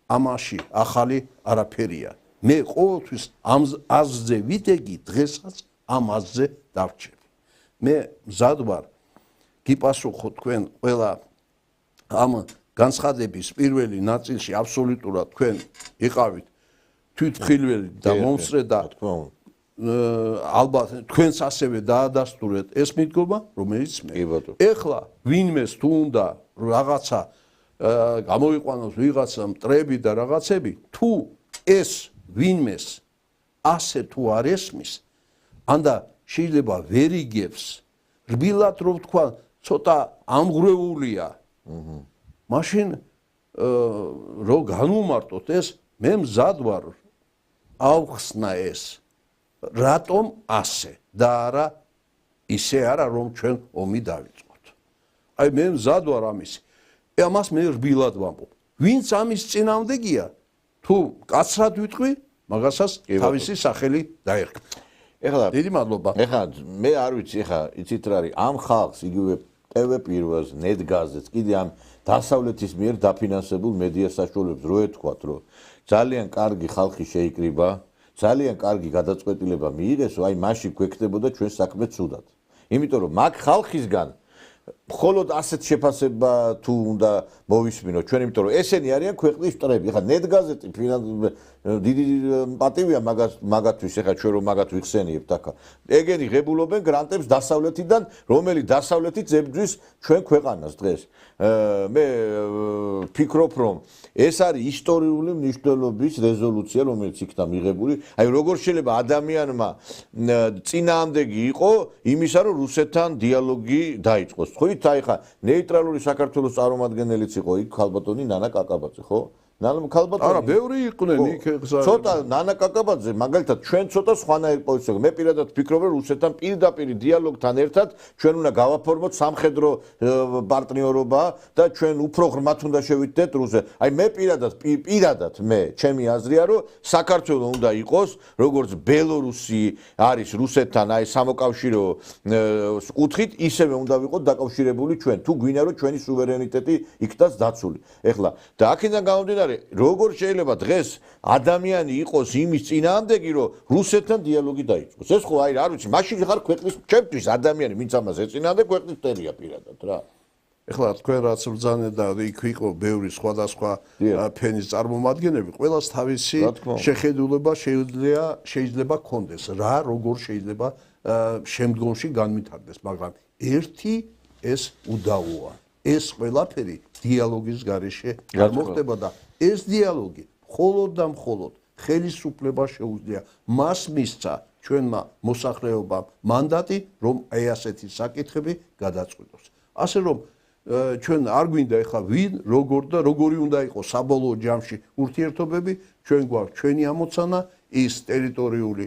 ამაში ახალი არაფერია. მე ყოველთვის ამ აზრზე ვიდეგი, დღესაც ამ აზრზე დავრჩები. მე მზად ვარ გიპასუხო თქვენ ყველა ამ განცხადების პირველი ნაწილში აბსოლუტურად თქვენ იყავით თვითმხილველი და მომსწრე და ალბათ თქვენს ასევე დაადასტურეთ ეს მიდგომა, რომელიც მე. ეხლა ვინმეს თუ უნდა რაღაცა გამოიყვანოს ვიღაცა მტრები და რაღაცები, თუ ეს ვინმეს ასე თუ არ ესმის, ანდა შეიძლება ვერ იგებს, რბილად რომ თქვა, ცოტა ამღვრეულია. მაშინ რო განვუმარტოთ ეს, მე მზად ვარ ავხსნა ეს. რატომ ასე და არა ისე არა რომ ჩვენ ომი დავიწყოთ. აი მე მზად ვარ ამისი. ამას მე რბილად ვამბობ. ვინც ამის წინააღმდეგია, თუ კაცრად ვიტყვი, მაგასაც თავისი სახელი დაერქვა. ეხლა დიდი მადლობა. ეხლა მე არ ვიცი, ეხლა იცით რა არის, ამ ხალხს იგივე TV1-ს, ნეტგაზეთს, კიდე ამ დასავლეთის მიერ დაფინანსებულ მედია საშუალებებს რო ეთქვათ, რომ ძალიან კარგი ხალხი შეიკრიბა, ძალიან კარგი გადაწყვეტილება მიიღესო, აი მაშინ გვექნებოდა ჩვენ საქმე ცუდად. იმიტომ რომ მაგ ხალხისგან მხოლოდ ასეთ შეფასება თუ უნდა მოვისმინო ჩვენ, იმიტომ რომ ესენი არიან ქვეყნის მტრები. ეხლა ნეტგაზეთი დიდი პატივია მაგათთვის, ეხლა ჩვენ რომ მაგათ ვიხსენიებთ აქ. ეგენი ღებულობენ გრანტებს დასავლეთიდან, რომელიც დასავლეთით ზებძვის ჩვენ ქვეყანას დღეს. მე ფიქრობ, რომ ეს არის ისტორიული მნიშვნელობის რეზოლუცია, რომელიც იქნა მიღებული. აი როგორ შეიძლება ადამიანმა წინააღმდეგი იყო იმისა, რომ რუსეთთან დიალოგი დაიწყოს. ხოით აი ხა ნეიტრალური საქართველოს წარმომადგენელიც იყო იქ ქალბატონი ნანა კაკაბაძე, ხო? არა, ბევრი იყვნენ იქ ეგზა. ცოტა ნანა კაკაბაძე, მაგალითად, ჩვენ ცოტა სხვანაირ პოზიციაზე. მე პირადად ვფიქრობ, რომ რუსეთთან პირდაპირ დიალოგთან ერთად ჩვენ უნდა გავაფორმოთ სამხედრო პარტნიორობა და ჩვენ უფრო ღრმად უნდა შევიდეთ რუსეთს. აი მე პირადად მე, ჩემი აზრია, რომ საქართველოს უნდა იყოს, როგორც ბელორუსი არის რუსეთთან აი სამოკავშირო კუთხით, ისევე უნდა ვიყოთ დაკავშირებული ჩვენ. თუ გვინდა რომ ჩვენი სუვერენიტეტი იქნას დაცული. ეხლა და აქედან გამომდინარე როგორ შეიძლება დღეს ადამიანი იყოს იმის წინააღმდეგი, რომ რუსეთთან დიალოგი დაიწყოს. ეს ხო აი არ ვიცი, მაშინ ხარ ქვეყნის ჩემთვის ადამიანი, ვინც ამას ეწინააღმდეგ, ქვეყნის მტერია პირადად რა. ეხლა თქვენ რაც ბრძანეთ და იქ იყო ბევრი სხვადასხვა ფენის წარმომადგენლები, ყველას თავისი შეხედულება შეიძლება კონდეს, რა როგორ შეიძლება შემდგომში განვითარდეს, მაგრამ ერთი ეს უდავოა. ეს ყველაფერი დიალოგის გარეშე მოხდება და ეს დიალოგი მხოლოდ და მხოლოდ ხელისუფლებას შეუძლია. მას მისცა ჩვენმა მოსახლეობამ მანდატი, რომ აი ასეთი საკითხები გადაწყვიტოს. ასე რომ ჩვენ არ გვინდა ეხლა ვინ, როგორ და როგორი უნდა იყოს საბოლოო ჯამში ურთიერთობები, ჩვენ გვაქვს ჩვენი ამოცანა, ის ტერიტორიული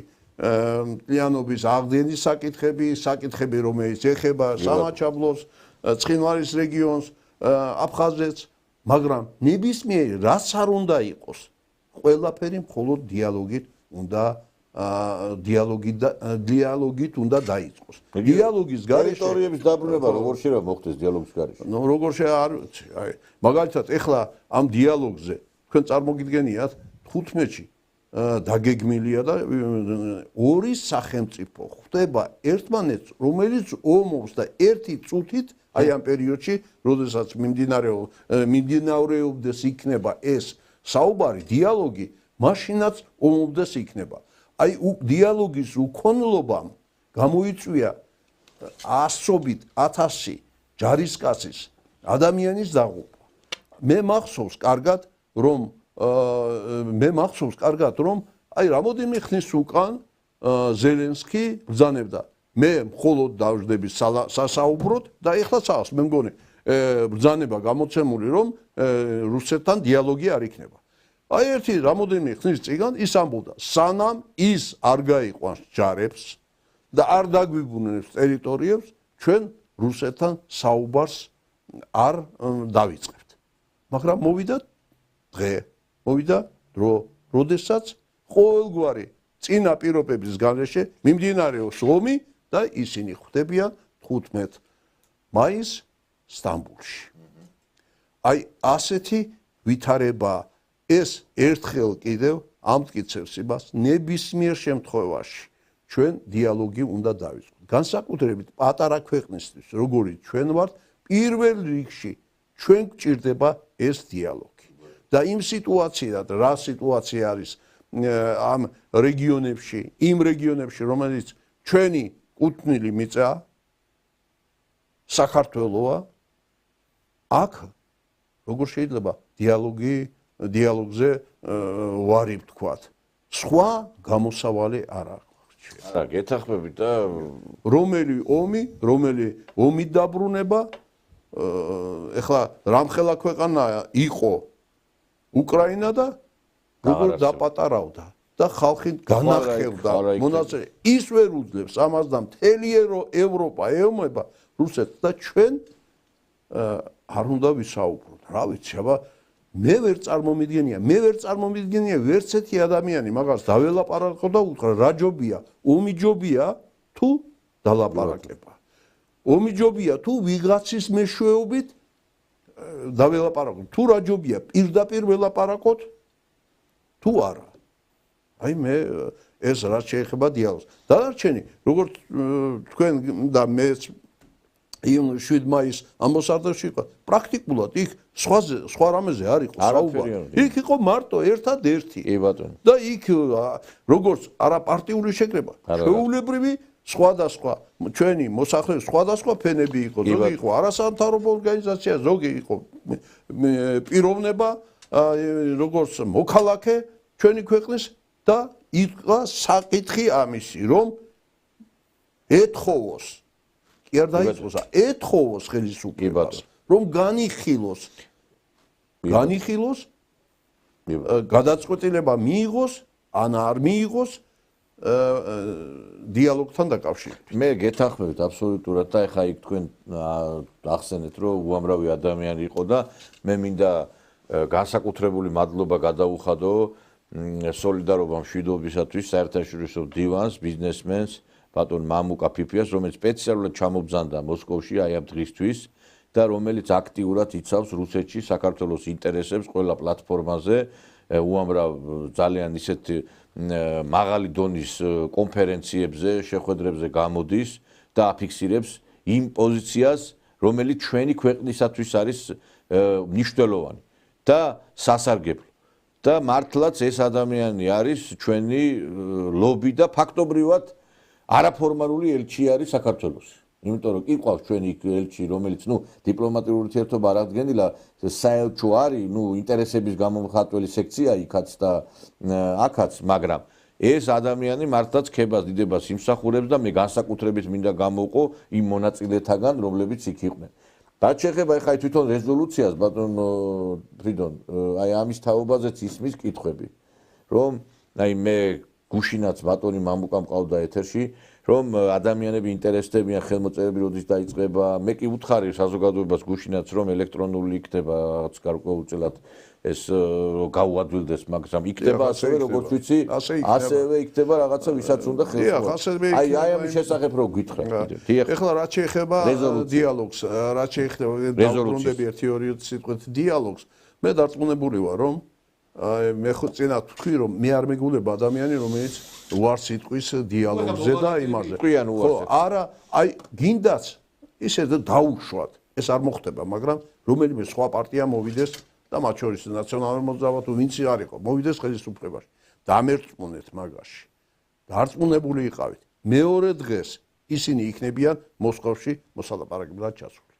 მთლიანობის აღდგენის საკითხები, რომელიც ეხება სამაჩაბლოს, ცხინვალის რეგიონს, აფხაზეთს, მაგრამ ნებისმიერი რაც არ უნდა იყოს, ყველაფერი მხოლოდ დიალოგით უნდა დაიწყოს. დიალოგის გარეშე ტერიტორიების დაბრუნება როგორ შეიძლება მოხდეს დიალოგის გარეშე? როგორ არ ვიცი, აი მაგალითად ეხლა ამ დიალოგზე თქვენ წარმოგიდგენიათ 15-ში დაგეგმილია და ორი სახელმწიფო ხდება ერთმანეთს, რომელიც ომობს და ერთი წუთით აი ამ პერიოდში, როდესაც მიმდინარეობდეს იქნება ეს საუბარი, დიალოგი, მაშინაც ომობდეს იქნება. აი დიალოგის უქონლობამ გამოიწვია ასობით 1000 ჯარისკაცის ადამიანის დაღუპვა. მე მახსოვს კარგად რომ აი რამოდენიმე ხნის უკან ზელენსკი ბრძანებდა მე მხოლოდ დავждები სასაუბროდ და ეხლა წავს მე მგონი ბრძანება გამოცემული რომ რუსეთთან დიალოგი არ იქნება. აი ერთი რამოდენიმე ხნის წინ ის ამბობდა სანამ ის არ გაიყვანს ჯარებს და არ დაგვიბრუნებს ტერიტორიებს ჩვენ რუსეთთან საუბარს არ დავიწყებთ. მაგრამ მოვიდა დღე, მოვიდა დრო, როდესაც ყოველგვარი წინა პირობების გარეშე მიმდინარეობს ომი და ისინი ხვდებიან 15 მაისს სტამბოლში. აი ასეთი ვითარება ეს ერთხელ კიდევ ამტკიცებს იმას ნებისმიერ შემთხვევაში ჩვენ დიალოგი უნდა დავიწყოთ. განსაკუთრებით პატარა ქვეყნისთვის, როგორიც ჩვენ ვართ, პირველ რიგში ჩვენ გვჭირდება ეს დიალოგი. და იმ სიტუაციად, რა სიტუაცია არის ამ რეგიონებში, იმ რეგიონებში, რომელიც ჩვენი კუთვნილი მიწა საქართველოა, აქ როგორ შეიძლება დიალოგზე ვარი ვთქვათ. სხვა გამოსავალი არ აქვს. არა, გეთახმებით და რომელი ომი დაბრუნება, ეხლა რამხელა ქვეყანა იყო უკრაინა და როგორ დაპატარავდა და ხალხი განახევდა მონაწილე. ის ვერ უძლებს ამას და მთელი ევროპა ეომება რუსეთს და ჩვენ არ უნდა ვისაუბროთ. რა ვიცი, აბა მე ვერ წარმომიდგენია ვერც ერთი ადამიანი მაგას დაველაპარაკო და უთხრა რა ჯობია, ომი ჯობია თუ დალაპარაკება. ომი ჯობია თუ ვიღაცის მეშვეობით დაველაპარაკოთ. თუ რა ჯობია პირდაპირ ველაპარაკოთ თუ არა. აი მე ეს რაც შეეხება დიალოგს. დანარჩენი როგორც თქვენ და მე 7 მაისს ამბოსარდებში იყო პრაქტიკულად იქ სხვა რამეზე არ იყო საუბარი. იქ იყო მარტო ერთადერთი. კი ბატონო. და იქ როგორც არაპარტიული შეკრება, ჩვეულებრივი სხვადასხვა ჩვენი მოსახლეობის სხვადასხვა ფენები იყო. ზოგი იყო არასამთავრობო ორგანიზაცია, ზოგი იყო პიროვნება, როგორც მოქალაქე ჩვენი ქვეყნის და იყო საკითხი ამისი, რომ ეთხოვოს კი არ დაიწყოს, ეთხოვოს ხელისუფლებას, რომ განიხილოს გადაწყვეტილება მიიღოს ან არ მიიღოს დიალოგთან დაკავშირებით. მე გეთახმებით აბსოლუტურად და ეხა იქ თქვენ ახსენეთ რომ უამრავი ადამიანი იყო და მე მინდა განსაკუთრებული მადლობა გადაუხადო სოლიდარობა მშვიდობისათვის საერთაშორისო დივანს, ბიზნესმენს ბატონ მამუკა ფიფიას, რომელიც სპეციალურად ჩამობრძანდა მოსკოვში აი ამ დღისთვის და რომელიც აქტიურად იცავს რუსეთში საქართველოს ინტერესებს ყველა პლატფორმაზე, უამრავ ძალიან ისეთ მაღალი დონის კონფერენციებზე, შეხვედრებზე გამოდის და აფიქსირებს იმ პოზიციას, რომელიც ჩვენი ქვეყნისათვის არის მნიშვნელოვანი და სასარგებლო. და მართლაც ეს ადამიანი არის ჩვენი ლობი და ფაქტობრივად არაფორმალური ელჩი არის საქართველოს. იმიტომ რომ იყავს ჩვენი ელჩი, რომელიც დიპლომატიური ურთიერთობა არ ადგენილა, საელჩო არის, ინტერესების გამომხატველი სექცია იქაც და აქაც, მაგრამ ეს ადამიანი მართლაც ქებას დიდებას იმსახურებს და მე განსაკუთრებით მინდა გამოვყო იმ მონაწილეთაგან, რომლებიც იქ იყვნენ. რაც შეეხება ახლა თვითონ რეზოლუციას, ბატონო ფრიდონ, აი ამის თაობაზეც ისმის კითხვები, რომ აი მე გუშინაც ბატონი მამუკა მყავდა ეთერში, რომ ადამიანები ინტერესდებიან ხელმოწერები როდის დაიწყება, მე კი უთხარი საზოგადოებას გუშინაც რომ ელექტრონული იქნება რაღაც გარკვეულწილად ეს გაუადვილდეს, მაგრამ იქნება ასევე როგორც ვიცი, ასევე იქნება რაღაცა ვისაც უნდა ხელმოწერა. აი ამის შესახებ რო გითხრათ. ეხლა რაც შეეხება დიალოგს, რაც შეეხება დაუბრუნდები 1-2 სიტყვით დიალოგს, მე დარწმუნებული ვარ რომ მე ხო წინა თქვი რომ მე არ მეგულება ადამიანი რომელიც უარს იტყვის დიალოგზე და იმაზე. ხო, არა, აი გინდაც ისე დაუშვათ. ეს არ მოხდება, მაგრამ რომელიმე სხვა პარტია მოვიდეს და მათ შორის ნაციონალური მოძრაობა თუ ვინც არ იყო, მოვიდეს ხელისუფლებაში. დამერწმუნეთ მაგაში. დარწმუნებული იყავით. მეორე დღეს ისინი იქნებიან მოსკოვში მოსალაპარაკებლად ჩასული.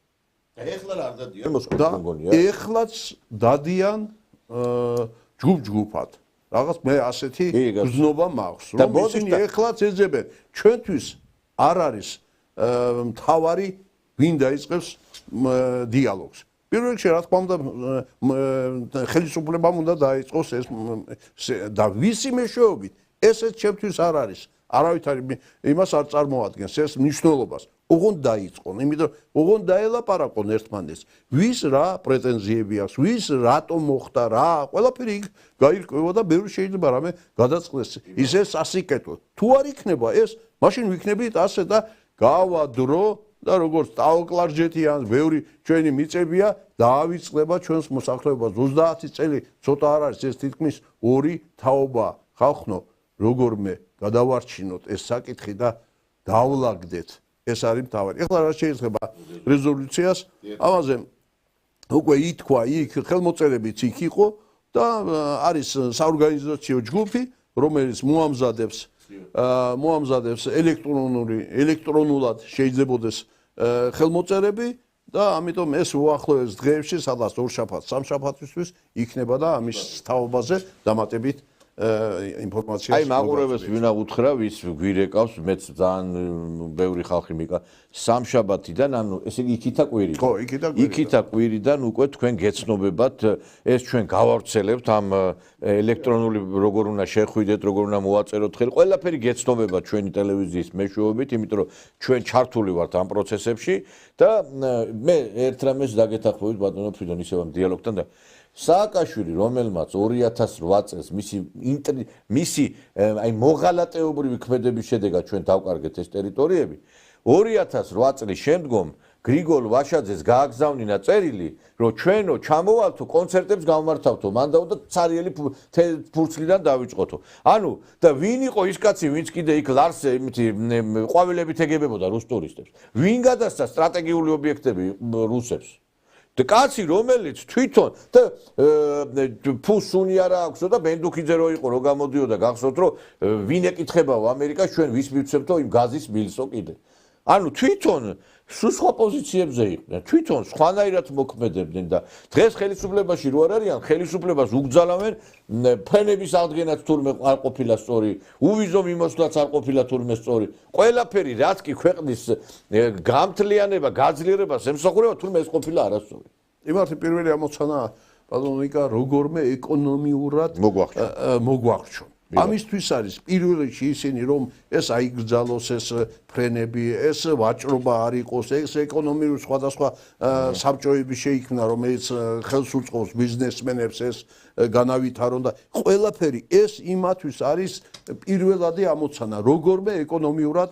ეხლა რა დადიან მოსკოვში მგონია? ეხლაც დადიან ჯგუფ-ჯგუფად. რაღაც მე ასეთი გზნობა მაქვს, რომ ისინი ეხლაც ეძებენ. ჩვენთვის არ არის მთავარი ვინ დაიწყებს დიალოგს. პირველ რიგში რა თქმა უნდა ხელისუფლებამ უნდა დაიწყოს ეს და ვისი მეშვეობით ესეც ჩემთვის არ არის. არავითარი იმას არ წარმოადგენს ეს მნიშვნელობას. ოღონდ დაიწყონ, იმიტომ ოღონდ დაელაპარაკონ ერთმანეთს. ვის რა პრეტენზიები აქვს, ვის რატომ მოხდა რა, ყველაფერი იქ გაირკვევა და ბევრი შეიძლება რამე გადაწყდეს. ისე სასიკეთო. თუ არ იქნება ეს, მაშინ ვიქნებით ასე და გავა დრო და როგორც ტაოკლარჯეთიან ბევრი ჩვენი მიწებია დაავიწყდება ჩვენს მოსახლეობას 30 წელი ცოტა არ არის ეს თითქმის ორი თაობა ხალხნო როგორმე გადავარჩინოთ ეს საკითხი და დავლაგდეთ ეს არის მთავარი. ეხლა რა შეიძლება რეზოლუციას ამაზე უკვე ითქვა იქ ხელმოწერებიც იქ იყო და არის საორგანიზაციო ჯგუფი რომელიც მოამზადებს ელექტრონულად შეიძლებოდეს ხელმოწერები და ამიტომ ეს უახლოეს დღეებში სადაც ორშაბათს სამშაბათისთვის იქნება და ამის თაობაზე დამატებით ინფორმაცია. აი მაყურებელს ვინა უთხრა ვის გვირეკავს მეც ძალიან ბევრი ხალხი მიკა სამშაბათიდან ანუ ესე იგი იქითა კვირიდან. ხო, იქითა კვირიდან უკვე თქვენ გეცნობებათ ეს ჩვენ გავავრცელებთ ამ ელექტრონული როგორ უნდა შეხვიდეთ, როგორ უნდა მოვაწეროთ ხელი, ყველაფერი გეცნობებათ ჩვენი ტელევიზიის მეშვეობით, იმიტომ რომ ჩვენ ჩართული ვართ ამ პროცესებში და მე ერთ რამეს დაგეთახმებით ბატონო ფრიდონ ისევ ამ დიალოგთან და სააკაშვილი რომელმაც 2008 წელს მისი აი მოღალატეობრივი ქმედების შედეგად ჩვენ დავკარგეთ ეს ტერიტორიები 2008 წლის შემდგომ გრიგოლ ვაშაძეს გააგზავნა წერილი რომ ჩვენო ჩამოვალთო კონცერტებს გავმართავთო მან დაუდა ცარიელი ფურცლიდან დავიწყოთო ანუ და ვინ იყო ის კაცი ვინც კიდე იქ ლარსე იმითი ყვავილებით ეგებებოდა რუს ტურისტებს ვინ გადასცა სტრატეგიული ობიექტები რუსებს და კაცი რომელიც თვითონ და ფუსუნი არა აქვსო და ბენდუქიძე რო იყო რო გამოდიოდა გახსოვთ რომ ვინ ეკითხებაო ამერიკას ჩვენ ვის მივცემთო იმ გაზის მილსო კიდე ანუ თვითონ სხვა პოზიციებზე იყვნენ თვითონ სხვანაირად მოქმედებდნენ და დღეს ხელისუფლებაში რო არ არიან ხელისუფლებას უგზალავენ ფრენების აღდგენაც თურმე არ ყოფილა სწორი უვიზო მიმოსვლაც არ ყოფილა თურმე სწორი ყველაფერი რაც კი ქვეყნის გამთლიანება გაძლიერებას ემსახურება თურმე ეს ყოფილა არასწორი იმართი პირველი ამოცანა ბატონო ნიკა როგორმე ეკონომიურად მოგვახრჩონ ამისთვის არის პირველ რიგში ისინი რომ ეს აიგრძალოს ეს ფრენები ეს ვაჭრობა არ იყოს ეს ეკონომიური სხვადასხვა საბჭოები შეიქმნა რომელიც ხელს უწყობს ბიზნესმენებს ეს განავითარონ და ყველაფერი ეს იმათვის არის პირველადი ამოცანა როგორმე ეკონომიურად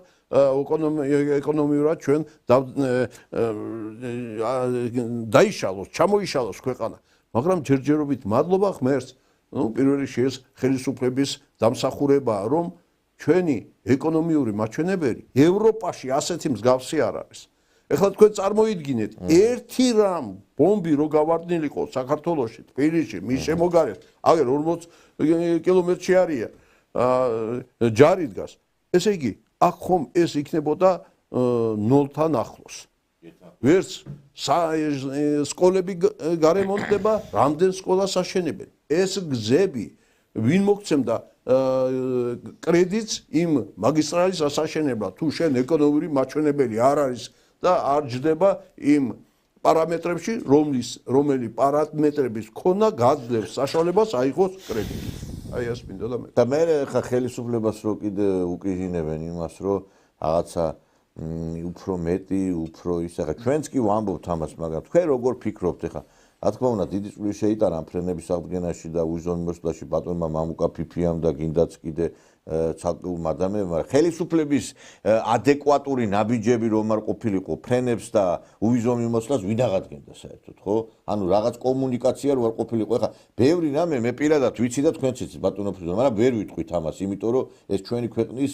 ჩვენ დაიშალოს ჩამოიშალოს ქვეყანა მაგრამ ჯერჯერობით მადლობა ღმერთს ну პირველ რიგში ეს ხელისუფლების დამსახურებაა რომ ჩვენი ეკონომიური მაჩვენებელი ევროპაში ასეთი მსგავსი არ არის. ეხლა თქვენ წარმოიდგინეთ ერთი რამ ბომბი რო გავარდნილიყო საქართველოში, თბილისში, მის შემოგარეთ, აგერ 40 კილომეტრში არიან ჯარი დგას. ესე იგი, აქ ხომ ეს იქნებოდა 0-თან ახლოს. ვერც სკოლები გარემონტდება, რამდენ სკოლას აშენებენ. ეს გზები ვინ მოგცემდა კრედიტს იმ მაგისტრალის ასაშენებლად თუ შენ ეკონომიური მაჩვენებელი არ არის და არ ჯდება იმ პარამეტრებში რომელი პარამეტრების ქონა გაძლევს საშუალებას აიღოს კრედიტი აი ეს მინდა და მე ხა ხელისუფლებას რო კიდე უკიჟინებენ იმას რომ რაღაცა უფრო მეტი უფრო ისა ხა ჩვენც კი ვამბობთ ამას მაგრამ თქვენ როგორ ფიქრობთ ხა რა თქმა უნდა დიდი წვლილი შეიტანა ფრენების აღდგენაში და უზომი მოსვლაში ბატონმა მამუკა ფიფიამ და გინდაც კიდე ცალკეულმა ადამიანებმა, მაგრამ ხელისუფლების ადეკვატური ნაბიჯები რომ არ ყოფილიყო, ფრენებს და უვიზო მიმოსვლას ვინ აღადგენდა საერთოდ, ხო? ანუ რაღაც კომუნიკაცია რო არ ყოფილიყო. ეხლა ბევრი რამე მე პირადად ვიცი და თქვენც იცით ბატონო ფრიდო, მაგრამ ვერ ვიტყვით ამას, იმიტომ რომ ეს ჩვენი ქვეყნის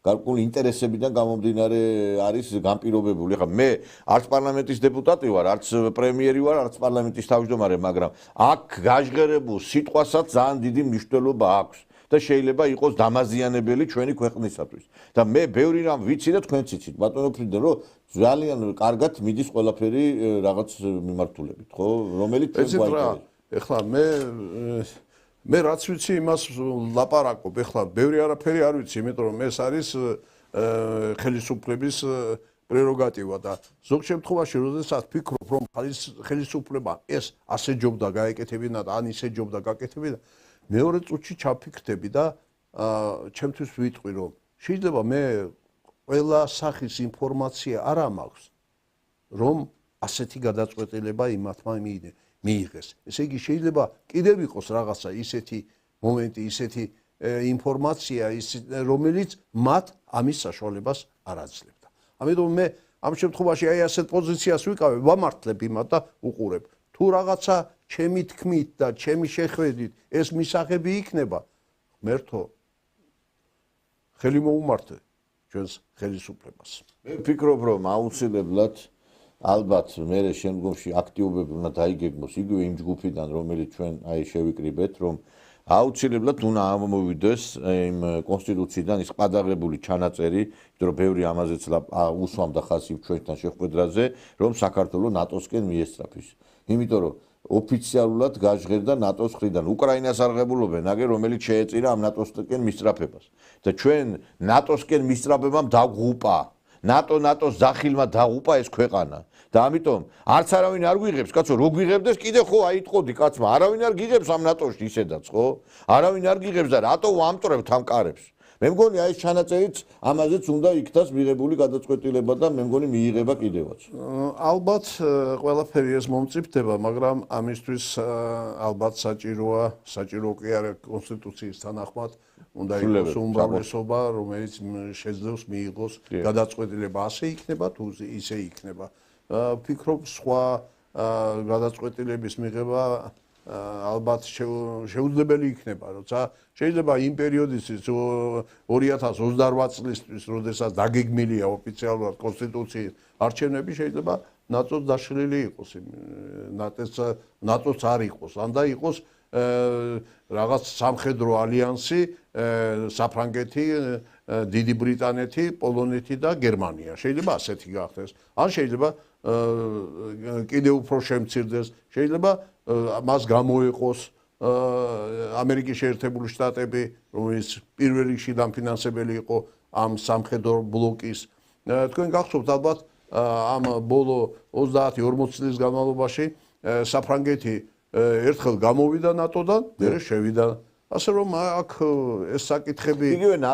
გარკვეული ინტერესებიდან გამომდინარე არის განპირობებული. ეხლა მე არც პარლამენტის დეპუტატი ვარ, არც პრემიერი ვარ, არც პარლამენტის თავმჯდომარე, მაგრამ აქ გაჟღერებულ სიტყვასაც ძალიან დიდი მნიშვნელობა აქვს. და შეიძლება იყოს დამაზიანებელი ჩვენი ქვეყნისათვის. და მე ბევრი რამ ვიცი და თქვენც იცით, ბატონო ფრიდო, რომ ძალიან კარგად მიდის ყველაფერი რაღაც მიმართულებით, ხო? რომელიც ჩვენ გვაინტერესებს. ეხლა მე რაც ვიცი იმას ლაპარაკობ, ეხლა ბევრი არაფერი არ ვიცი, იმიტომ რომ ეს არის ხელისუფლების პრეროგატივა და ზოგ შემთხვევაში როდესაც ფიქრობ, რომ ხელისუფლება ეს ასე ჯობდა გაეკეთებინა და ან ისე ჯობდა გააკეთებინა, მეორე წუთში ჩაფიქრდები და ჩემთვის ვიტყვი, რომ შეიძლება მე ყველა სახის ინფორმაცია არ მაქვს, რომ ასეთი გადაწყვეტილება იმათმა მიიღეს. ესე იგი შეიძლება კიდევ იყოს რაღაცა ისეთი მომენტი, ისეთი ინფორმაცია, რომელიც მათ ამის საშუალებას არ აძლევდა. ამიტომ მე ამ შემთხვევაში აი ასეთ პოზიციას ვიკავებ, ვამართლებ იმათ და უყურებ. თუ რაღაცა ჩემი თქმით და ჩემი შეხედვით ეს მისაღები იქნება, ღმერთო, ხელი მოუმართე ჩვენს ხელისუფლებას. მე ვფიქრობ, რომ აუცილებლად ალბათ მე შემდგომში აქტიობები უნდა დაიგეგმოს იგივე იმ ჯგუფიდან, რომელიც ჩვენ აი შევიკრიბეთ, რომ აუცილებლად უნდა ამოვიდეს იმ კონსტიტუციიდან ის ყადაღებული ჩანაწერი, იმიტომ რომ ბევრი ამაზეც უსვამდა ხაზი ჩვენთან შეხვედრაზე, რომ საქართველოს ნატოსკენ მიესწრაფის. იმიტომ რომ ოფიციალურად გაჟღერდა ნატოს მხრიდან უკრაინას არღებულობენ, აგერ რომელიც შეეწირა ამ ნატოსკენ მისწრაფებას. და ჩვენ ნატოსკენ მისწრაფებამ დაგღუპა. ნატოს ძახილმა დაღუპა ეს ქვეყანა. და ამიტომ არც არავინ არ გვიღებს, კაცო, რო გვიღებდეს კიდე ხო აიტყოდი კაცმა, არავინ არ გიღებს ამ ნატოში ისედაც, ხო? არავინ არ გიღებს და რატო ვამტვრებთ ამ კარებს? მე მგონი აი ეს ჩანაწერიც ამაზეც უნდა იქნას მიღებული გადაწყვეტილება და მე მგონი მიიღება კიდევაც. ალბათ ყველაფერი ეს მომწიფდება, მაგრამ ამისთვის ალბათ საჭირო კი არა კონსტიტუციის თანახმად უნდა იყოს უმრავლესობა, რომელიც შეძლებს მიიღოს გადაწყვეტილება, ასე იქნება თუ ისე იქნება. ვფიქრობ, სხვა გადაწყვეტილების მიღება ალბათ შეუძლებელი იქნება, როცა შეიძლება იმ პერიოდისთვის 2028 წლისთვის, როდესაც დაგეგმილია ოფიციალურად კონსტიტუციის არჩევნები, შეიძლება ნატოს დაშლილი იყოს, ნატოც არ იყოს, ან და იყოს რაღაც სამხედრო ალიანსი, საფრანგეთი, დიდი ბრიტანეთი, პოლონეთი და გერმანია. შეიძლება ასეთი გახდეს. ან შეიძლება კიდევ უფრო შემცირდეს, შეიძლება მას გამოეყოს ამერიკის შეერთებული შტატები, რომელიც პირველ რიგში დამფინანსებელი იყო ამ სამხედრო ბლოკის. თქვენ გახსოვთ ალბათ ამ ბოლო 30-40 წლის განმავლობაში საფრანგეთი ერთხელ გამოვიდა ნატოდან, მერე შევიდა. ასე რომ აქ ეს საკითხები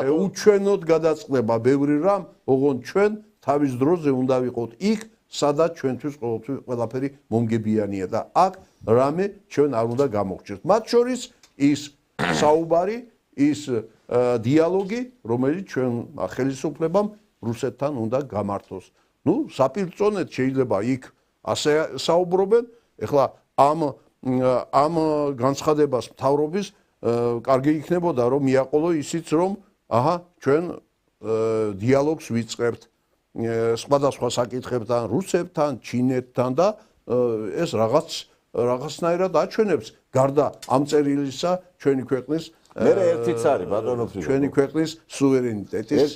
უჩვენოდ გადაწყდება ბევრი რამ, ოღონდ ჩვენ თავის დროზე უნდა ვიყოთ იქ, სადაც ჩვენთვის ყველაფერი მომგებიანია და აქ რამე ჩვენ არ უნდა გამოგჭირთ. მათ შორის ის საუბარი, ის დიალოგი, რომელიც ჩვენ ხელისუფლებამ რუსეთთან უნდა გამართოს. ნუ საპირწონედ შეიძლება იქ ასე საუბრობენ, ეხლა ამ განცხადებას მთავრობის კარგი იქნებოდა რომ მიაყოლო ისიც რომ აჰა ჩვენ დიალოგს ვიწყებთ სხვადასხვა საკითხებთან, რუსებთან, ჩინეთთან და ეს რაღაცნაირად აჩვენებს გარდა ამ წერილისა ჩვენი ქვეყნის მე ერთიც არის ბატონო ფრიდო. ჩვენი ქვეყნის სუვერენიტეტის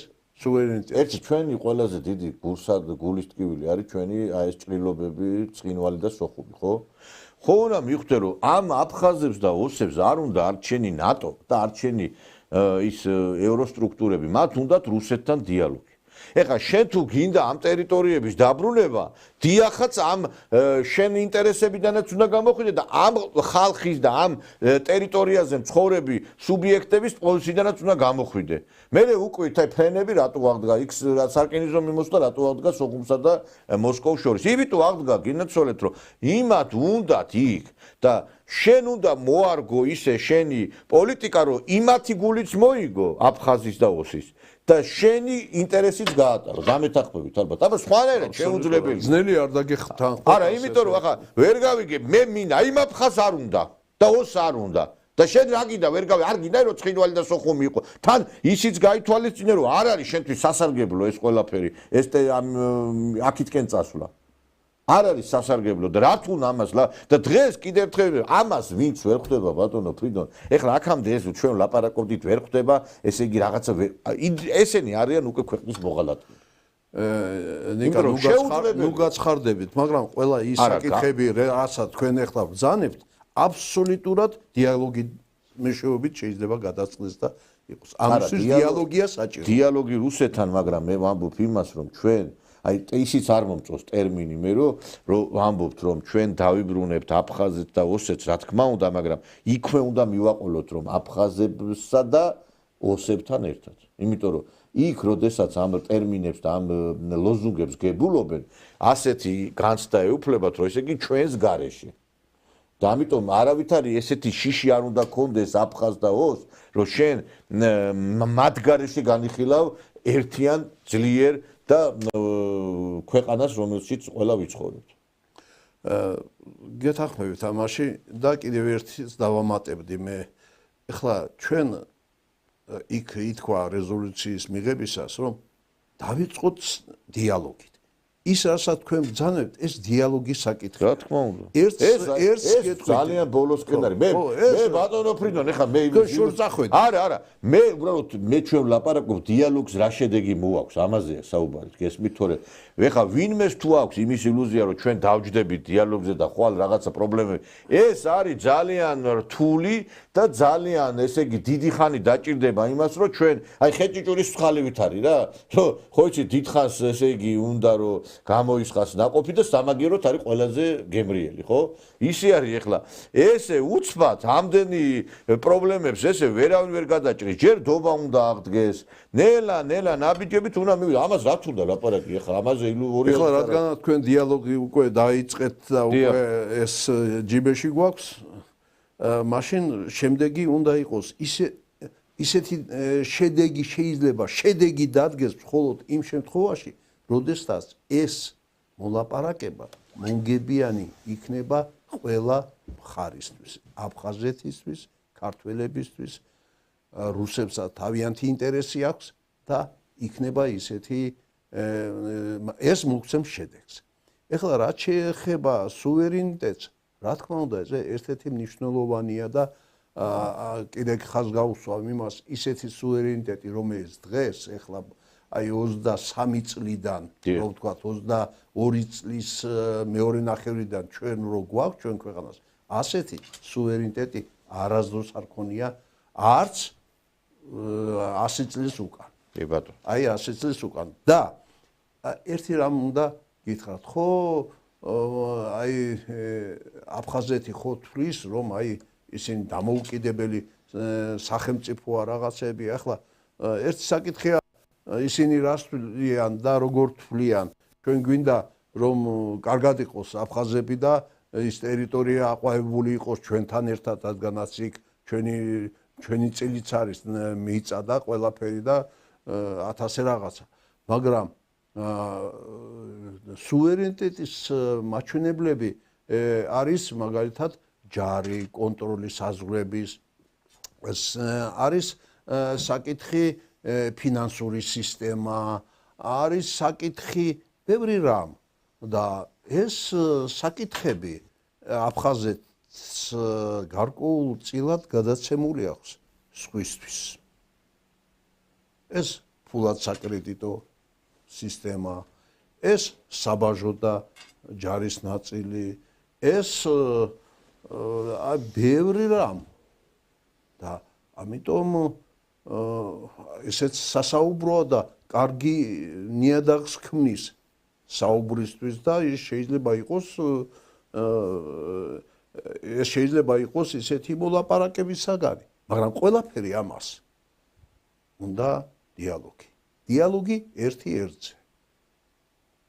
ერთი ჩვენი ყველაზე დიდი გულის ტკივილი არის ჩვენი აი ეს ჭრილობები, ცხინვალი და სოხუმი, ხო? ხო უნდა მივხვდე რომ ამ აფხაზებს და ოსებს არ უნდა არჩენი ნატო და არჩენი ის ევროსტრუქტურები, მათ უნდათ რუსეთთან დიალოგი. ეხლა შენ თუ გინდა ამ ტერიტორიების დაბრუნება, დიახაც ამ შენ ინტერესებიდანაც უნდა გამოხვიდე და ამ ხალხის და ამ ტერიტორიაზე მცხოვრები სუბიექტების პოზიციიდანაც უნდა გამოხვიდე. მე უკვე ეს ფრენები რატო აღდგა იქ სარკინიზო მიმოსვლა რატო აღდგა სოხუმსა და მოსკოვის შორის. იმიტომ აღდგა გინაცოლეთ რომ იმათ უნდათ იქ და შენ უნდა მოარგო ისე შენი პოლიტიკა რომ იმათი გულიც მოიგო აფხაზის და ოსის და შენი ინტერესიც გაატარო დამეთანხმებით ალბათ აბა სხვანაირად შეუძლებელი ძნელი არ დაგეხთან არა იმიტომ რომ ახლა ვერ გავიგე მე მინდა იმ აფხაზს არ უნდა და ოს არ უნდა და შენ რა გინდა ვერ გავი არ გინდა რომ ცხინვალი და სოხუმი იყო თან ისიც გაითვალისწინე რომ არ არის შენთვის სასარგებლო ეს ყველაფერი ეს აქითკენ წასვლა არ არის სასარგებლო და რა თქმა ამას და დღეს კიდევ ერთხელ ამას ვინც ვერ ხვდება ბატონო ფრიდონ ეხლა აქამდე ეს ჩვენ ლაპარაკობდით ვერ ხვდება ესე იგი რაღაცა ესენი არიან უკვე ქვეყნის მოღალატე ნიკა ნუ გაცხარდებით მაგრამ ყველა ის საკითხები რასაც თქვენ ეხლა ბრძანებთ აბსოლუტურად დიალოგი მეშვეობით შეიძლება გადაწყდეს და იყოს ამისთვის დიალოგია საჭირო დიალოგი რუსეთთან მაგრამ მე ვამბობ იმას რომ ჩვენ აი ისიც არ მომწონს ტერმინი მე რომ ვამბობთ რომ ჩვენ დავიბრუნებთ აფხაზეთს და ოსეთს რა თქმა უნდა მაგრამ იქვე უნდა მივაყოლოთ რომ აფხაზებსა და ოსებთან ერთად იმიტომ რომ იქ როდესაც ამ ტერმინებს და ამ ლოზუნგებს გებულობენ ასეთი განცდა ეუფლებათ რომ ესე იგი ჩვენს გარეშე და ამიტომ არავითარი ესეთი შიში არ უნდა გქონდეს აფხაზ და ოს რომ შენ მათ გარეშე განიხილავ ერთიან ძლიერ და ქვეყანას რომელშიც ყველა ვიცხოვრობთ. გეთანხმებით ამაში და კიდევ ერთის დავამატებდი მე. ეხლა ჩვენ იქ ითქვა რეზოლუციის მიღებისას რომ დავიწყოთ დიალოგით. ის რასაც თქვენ ბრძანებთ ეს დიალოგის საკითხია. რა თქმა უნდა. ეს ძალიან ბოლოსკენ არის. მე ბატონო ფრიდონ ეხლა მე შორს ახვედი. არა მე უბრალოდ მე ჩვენ ვლაპარაკობ დიალოგს რა შედეგი მოაქვს ამაზეა საუბარი გესმით თორე ეხლა ვინმეს თუ აქვს იმის ილუზია რომ ჩვენ დავჯდებით დიალოგზე და ხვალ რაღაცა პრობლემები ეს არის ძალიან რთული და ძალიან ესე იგი დიდი ხანი დაჭირდება იმას რომ ჩვენ აი ხეჭიჭურის ხალივით არის რა რომ ხო იცი დიდხანს ესე იგი უნდა რომ გამოისხას ნაყოფი და სამაგიეროდ არის ყველაზე გემრიელი ხო ისე არის ეხლა ესე უცბად ამდენი პრობლემებს ესე ვერავინ ვერ გადაჭრის ჯერ დობა უნდა აღდგეს ნელა ნაბიჯებით უნდა მივიდა ამას რა თქმა უნდა ლაპარაკი ეხლა ამაზე ეხლა რადგან თქვენ დიალოგი უკვე დაიწყეთ და უკვე ეს ჯიბეში გვაქვს მაშინ შემდეგი უნდა იყოს ისეთი შედეგი შეიძლება შედეგი დადგეს მხოლოდ იმ შემთხვევაში როდესაც ეს მოლაპარაკება მონგებიანი იქნება ყველა მხარისთვის აფხაზეთისთვის ქართველებისთვის რუსებსაც თავიანთი ინტერესი აქვს და იქნება ისეთი ეს მოგცემს შედეგს. ეხლა რაც შეეხება სუვერენიტეტს, რა თქმა უნდა, ეს ერთ-ერთი მნიშვნელოვანია და კიდე ხაზს გაუსვამ იმას, ისეთი სუვერენიტეტი, რომელიც დღეს ეხლა აი 23 წლიდან, რო ვთქვათ, 22 წლის მეორე ნახევრიდან ჩვენ რო გვაქვს ჩვენ ქვეყანას, ასეთი სუვერენიტეტი არასდროს არ ქონია არც 100 წლის უკან. კი ბატონო. აი 100 წლის უკან და ერთი რამ უნდა გითხრათ, ხო, აი აფხაზეთი ხო თვლის, რომ აი ისინი დამოუკიდებელი სახელმწიფოა რაღაცები, ახლა ერთი საკითხია ისინი რას თვლიან და როგორ თვლიან. ჩვენ გვინდა რომ კარგად იყოს აფხაზები და ის ტერიტორია აყვავებული იყოს ჩვენთან ერთად, რადგანაც იქ ჩვენი წილიც არის მიწა და ყველაფერი და 1000 რაღაცა. მაგრამ სუვერენიტეტის მაჩვენებლები არის მაგალითად ჯარი, კონტროლის საზღვრების არის საკითხი ფინანსური სისტემა, არის საკითხი ბევრი რამ და ეს საკითხები აფხაზეთს გარკვეულწილად გადაცემული აქვს სხვისთვის. ეს ფულად საკრედიტო სისტემა, ეს საბაჟო და ჯარის ნაწილი, ეს ბევრი რამ და ამიტომ ესეც სასაუბროა და კარგი ნიადაგს ქმნის საუბრისთვის და ეს შეიძლება იყოს ისეთი მოლაპარაკების საგანი, მაგრამ ყველაფერი ამას უნდა დიალოგი. დიალოგი ერთი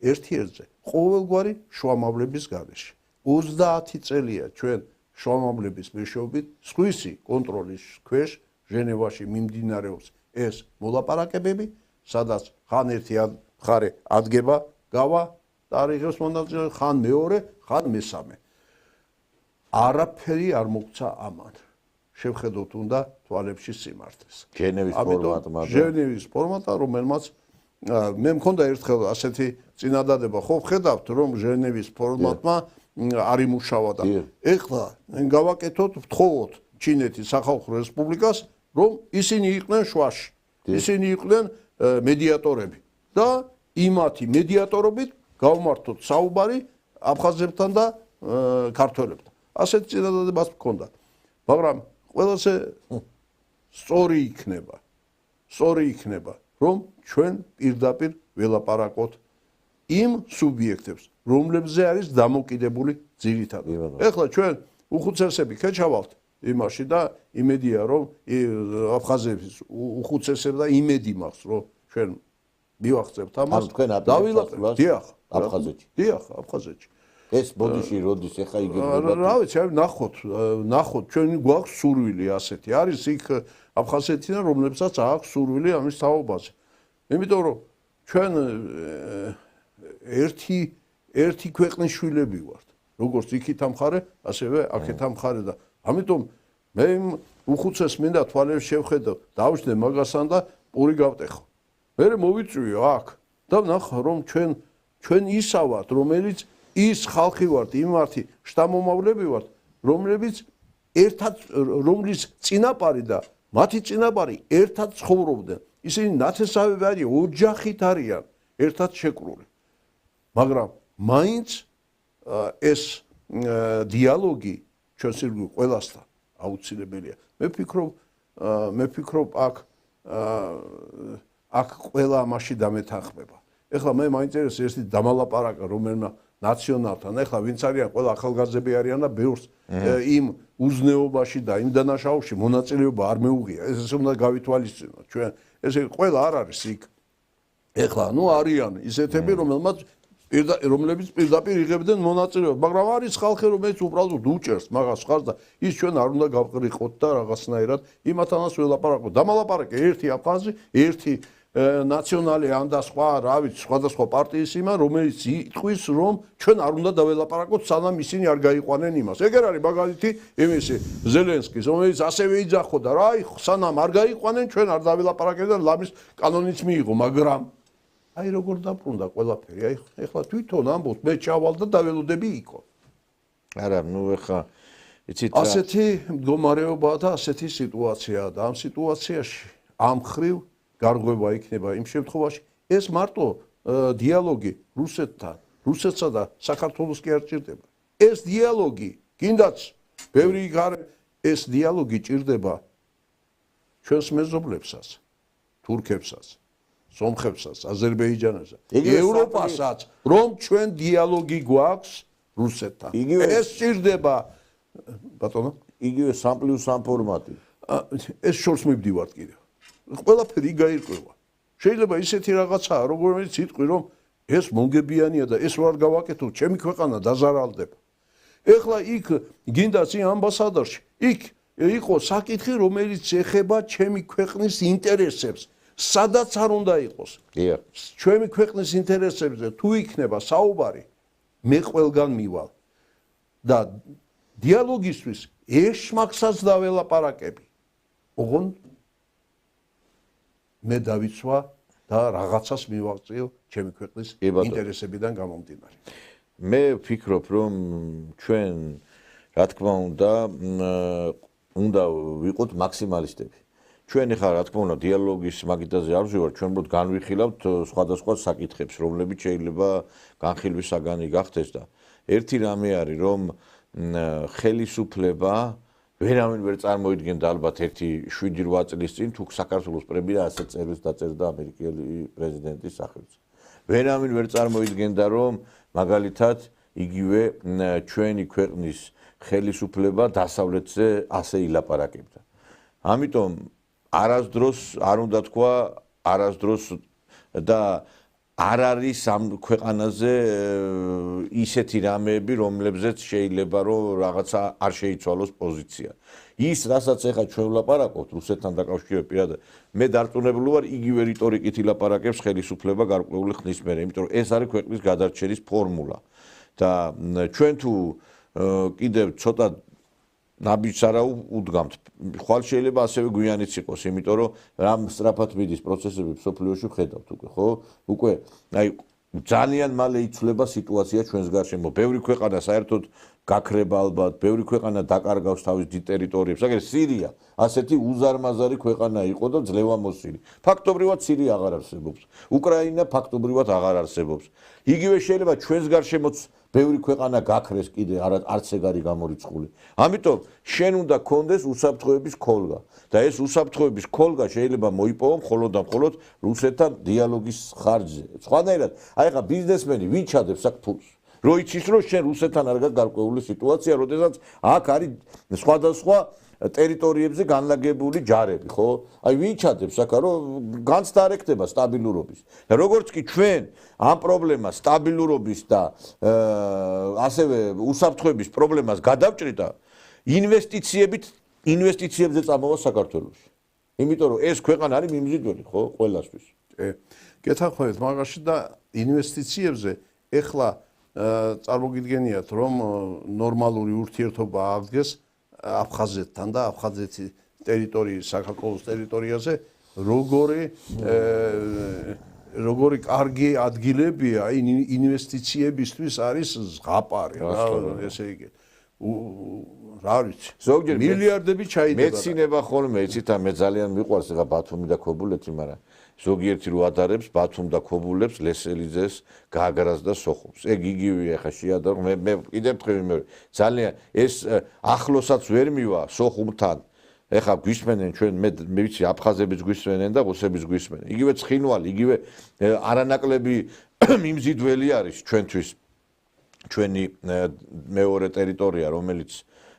ერთზე. ყოველგვარი შუამავლების გარეშე. 30 წელია ჩვენ შუამავლების მეშვეობით სხვისი კონტროლის ქვეშ ჟენევაში მიმდინარეობს ეს მოლაპარაკებები, სადაც ხან ერთი მხარე ადგება გავა ტარიღებს მონაწილე, ხან მეორე, ხან მესამე. არაფერი არ მოგცა ამან. შევხედოთ უნდა თვალებში სიმართლეს. ჟენევის ფორმატა, რომელმაც მე მქონდა ერთხელ ასეთი წინადადება, ხო ხედავთ რომ ჟენევის ფორმატმა არ იმუშავა და ეხლა გავაკეთოთ, ვთხოვოთ ჩინეთის სახალხო რესპუბლიკას, რომ ისინი იყვნენ შუაში. ისინი იყვნენ მედიატორები და იმათი მედიატორობით გავმართოთ საუბარი აფხაზებთან და ქართველებთან. ასეთი წინადადებაც მქონდა. მაგრამ ყველაზე სწორი იქნება, რომ ჩვენ პირდაპირ ველაპარაკოთ იმ სუბიექტებს, რომლებზე არის დამოკიდებული ძირითადად. ეხლა ჩვენ უხუცესები ქეჩავალთ იმაში და იმედია რომ აფხაზების უხუცესები და იმედი მაქვს რომ ჩვენ მივახცევთ ამას. დავილაპარაკოთ. დიახ, აფხაზეთში. ეს ბოდიში როდის ეხა იგებდება? რა ვიცი, ნახოთ, ჩვენ გვაქვს სურვილი ასეთი. არის იქ აფხაზეთიდან, რომლებსაც აქვს სურვილი ამის თაობაზე. იმიტომ რომ ჩვენ ერთი ქვეყნის შვილები ვართ. როგორც იქით ამხარე, ასევე აქეთ ამხარე და ამიტომ მე უხუცეს მინდა თვალებს შევხედო, დავშნე მაგასთან და პური გავტეხო. მე მოვიწვიო აქ და ნახო რომ ჩვენ ისა ვართ, რომელიც ის ხალხი ვართ, იმართი შთამომავლები ვართ, რომლებიც რომლის წინაპარი და მათი წინაპარი ერთად ცხოვრობდნენ. ისინი ნათესავები არიან, ოჯახით არიან ერთად შეკრული. მაგრამ მაინც ეს დიალოგი ჩვენს ირგვლივ ყველასთან აუცილებელია. მე ვფიქრობ აქ ყველა ამაში დამეთანხმება. ეხლა მე მაინტერესებს ერთი დამალაპარაკა რომელმა ნაციონალთან, ეხლა ვინც არიან, ყველა ახალგაზრდები არიან და ბევრს იმ უზნეობაში და იმ დანაშაულში მონაწილეობა არ მეუღია. ეს უნდა გავითვალისწინოთ ჩვენ. ესე ყველა არ არის იქ. ეხლა არიან ისეთები, რომლებიც პირდაპირ იღებდნენ მონაწილეობას, მაგრამ არის ხალხი, რომელიც უბრალოდ უჭერს მაგას ხარს და ის ჩვენ არ უნდა გავყრიყოთ და რაღაცნაირად იმათანაც ველაპარაკოთ. დამალაპარაკე ერთი აფხაზი, ერთი ნაციონალი ან და სხვა, რა ვიცი, სხვადასხვა პარტიის იმან, რომელიც იტყვის, რომ ჩვენ არ უნდა დაველაპარაკოთ, სანამ ისინი არ გაიყვანენ იმას. ეგერ არის მაგალითი იმისი ზელენსკის, რომელიც ასევე იძახოდა რა, სანამ არ გაიყვანენ, ჩვენ არ დაველაპარაკეთ და ლამის კანონიც მიიღო, მაგრამ აი როგორ დაბრუნდა ყველაფერი. აი ეხლა თვითონ ამბობთ, მე ჩავალ და დაველოდები იქო. არა, ეხლა იცით რა. ასეთი მდგომარეობაა და ასეთი სიტუაციაა და ამ სიტუაციაში ამ ხრივ გარღვევა იქნება იმ შემთხვევაში ეს მარტო დიალოგი რუსეთსა და საქართველოს კი არ ჭირდება. ეს დიალოგი კიდაც ბევრი ეს დიალოგი ჭირდება ჩვენს მეზობლებსაც, თურქებსაც, სომხებსაც, აზერბაიჯანელსაც, ევროპასაც, რომ ჩვენ დიალოგი გვაქვს რუსეთთან. ეს ჭირდება ბატონო, იგივე 3+3 ფორმატი. ეს შორს მივდივართ კიდევ. ყველაფერი გაირკვევა. შეიძლება ისეთი რაღაცაა, როგორც იტყვი, რომ ეს მონგებიანია და ეს ვარ გავაკეთო, ჩემი ქვეყანა დაზარალდება. ეხლა იქ გინდაც იმ ამბასადორში, იქ იყო საკითხი, რომელიც ეხება ჩემი ქვეყნის ინტერესებს, სადაც არ უნდა იყოს. ჩემი ქვეყნის ინტერესებზე თუ იქნება საუბარი, მე ყველგან მივალ. და დიალოგისთვის ეშმაკსაც დაველაპარაკები. ოღონდ მე დავიცვა და რაღაცას მივაღწიო ჩემი ქვეყნის ინტერესებიდან გამომდინარე. მე ვფიქრობ, რომ ჩვენ რა თქმა უნდა ვიყოთ მაქსიმალისტები. ჩვენ ახლა რა თქმა უნდა დიალოგის მაგიდაზე არ ვზივართ, ჩვენ უბრალოდ განვიხილავთ სხვადასხვა საკითხებს, რომლებიც შეიძლება განხილვის საგანი გახდეს და ერთი რამე არის, რომ ხელისუფლება ვერავინ ვერ წარმოიდგენდა ალბათ 7-8 წლის წინ თუ საქართველოს პრემიერა ასე წერილს დაწერდა ამერიკელი პრეზიდენტის სახელს. ვერავინ ვერ წარმოიდგენდა რომ მაგალითად იგივე ჩვენი ქვეყნის ხელისუფლება დასავლეთზე ასე ილაპარაკებდა. ამიტომ არასდროს არ უნდა თქვა არასდროს და არ არის ამ ქვეყანაზე ისეთი რამეები, რომლებზეც შეიძლება რომ რაღაცა არ შეიცვალოს პოზიცია. ის, რასაც ახლა ჩვენ ვლაპარაკობთ რუსეთთან დაკავშირებით პირადად, მე დარწმუნებული ვარ, იგივე რიტორიკით ილაპარაკებს ხელისუფლება გარკვეული ხნის მერე, იმიტომ რომ ეს არის ქვეყნის გადარჩენის ფორმულა. და ჩვენ თუ კიდევ ცოტა ნაბიჯს არა უდგამთ, ხვალ შეიძლება ასევე გვიანიც იყოს, იმიტომ რომ რამ სწრაფად მიდის პროცესები სოფლიოში ხედავთ უკვე, ხო? უკვე აი ძალიან მალე იცვლება სიტუაცია ჩვენს გარშემო. ბევრი ქვეყანა საერთოდ გაქრება ალბათ, ბევრი ქვეყანა დაკარგავს თავის ტერიტორიებს. აგერ სირია ასეთი უზარმაზარი ქვეყანა იყო და ძლევამოსილი. ფაქტობრივად სირია აღარ არსებობს. უკრაინა ფაქტობრივად აღარ არსებობს. იგივე შეიძლება ჩვენს გარშემოც ბევრი ქვეყანა გაქრეს კიდე არც ეგ არის გამორიცხული. ამიტომ შენ უნდა გქონდეს უსაფრთხოების ქოლგა და ეს უსაფრთხოების ქოლგა შეიძლება მოიპოვო მხოლოდ და მხოლოდ რუსეთთან დიალოგის ხარჯზე. სხვანაირად, აი ხა ბიზნესმენი ვიჩადებს აქ ფულს. რო იცის რომ შენ რუსეთთან არ გაქვს გარკვეული სიტუაცია, როდესაც აქ არის სხვადასხვა ტერიტორიებზე განლაგებული ჯარები, ხო? აი ვიჩადებს აქ რომ განცდა არ ექნება სტაბილურობის. და როგორც კი ჩვენ ამ პრობლემას სტაბილურობის და ასევე უსაფრთხოების პრობლემას გადავჭრიდა, ინვესტიციებზე წამოვა საქართველოში. იმიტომ რომ ეს ქვეყანა არის მიმზიდველი, ხო, ყველასთვის. გეთანხმებით მაგაში და ინვესტიციებზე ეხლა წარმოგიდგენიათ რომ ნორმალური ურთიერთობა აღდგეს აფხაზეთთან და აფხაზეთის ტერიტორიის საქართველოს ტერიტორიაზე როგორი კარგი ადგილებია ინვესტიციებისთვის არის ზღაპარი რა ესე იგი რა ვიცი ზოგჯერ მილიარდები ჩაიდება მეცინება ხოლმე იცით მე ძალიან მიყვარს ახლა ბათუმი და ქობულეთი მაგრამ ზოგიერთი რო ადარებს ბათუმ და ქობულებს ლესელიძეს გაგრას და სოხუმს ეგ იგივე ახლა შეადარ მე კიდევ თქვი მე ძალიან ეს ახლოსაც ვერ მივა სოხუმთან ეხლა გვისმენენ ჩვენ მე ვიცი აფხაზებიც გვისმენენ და რუსებიც გვისმენენ იგივე ცხინვალი იგივე არანაკლები მიმზიდველი არის ჩვენთვის ჩვენი მეორე ტერიტორია რომელიც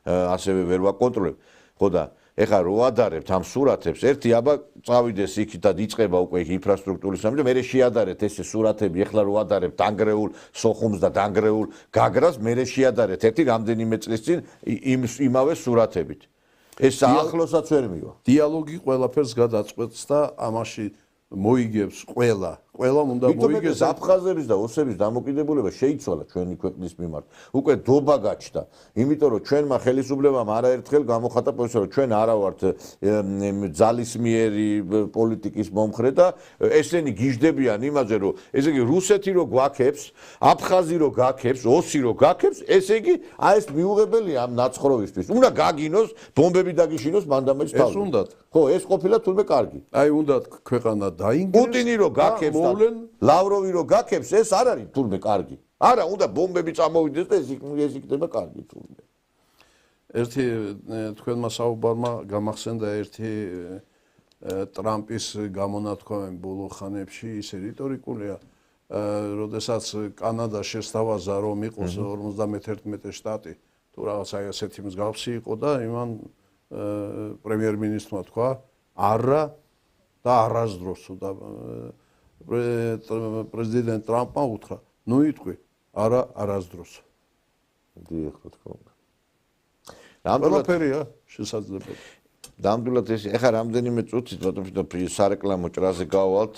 ასევე ვერ ვაკონტროლებ ხო და ეხლა რო ადარებთ ამ სურათებს ერთი აბა წავიდეს იქით და იწყება უკვე ინფრასტრუქტურის სამი და მე შეადარეთ ეს სურათები ეხლა რო ადარებთ დანგრეულ სოხუმს და დანგრეულ გაგრას მე შეადარეთ ერთი რამდენიმე წლის წინ იმავე სურათებით ეს ახლოსაც ვერ მივა დიალოგი ყველაფერს გადაწყვეტს და ამაში მოიგებს ყველამ უნდა მოიგებს აფხაზების და ოსების დამოკიდებულება შეიცვალა ჩვენი ქვეყნის მიმართ. უკვე დობა გაჩნდა. იმიტომ რომ ჩვენმა ხელისუფლებამ არაერთხელ გამოხატა პოზიცია რომ ჩვენ არა ვართ ძალისმიერი პოლიტიკის მომხრე და ესენი გიждდებიან იმაზე რომ ესე იგი რუსეთი რო გვაქებს, აფხაზი რო გაქებს, ოსი რო გაქებს, ესე იგი აი ეს მიუღებელია ამ ნაცხროვისთვის. უნდა გაგინოს, ბომბები დაგიშინოს მანდამეც თავი. ეს უნდათ. ხო, ეს ყოფილა თურმე კარგი. აი უნდათ ქვეყანა დაინგრეს. პუტინი რო გაქებს ლავროვი რო გაქებს ეს არ არის თურმე კარგი. არა, უნდა ბომბები წამოვიდეს და ეს იქნება კარგი თურმე. ერთი თქვენმა საუბარმა გამახსენდა ერთი ტრამპის გამონათქვამი ბოლო ხანებში ისე რიტორიკულია, როდესაც კანადა შესთავაზა რომ იყოს 51 შტატი, თუ რაღაცა ასეთი მსგავსი იყო და იმან პრემიერ-მინისტრმა თქვა არა და არასდროს და პრეზიდენტ ტრამპმა უთხრა, ნუ იტყვი, არა არასდროს. დიახ, რა თქმა უნდა. ყველაფერია შესაძლებელი. ნამდვილად ეს ეხა რამდენიმე წუთით ბატონო სარეკლამო ჭრაზე გავალთ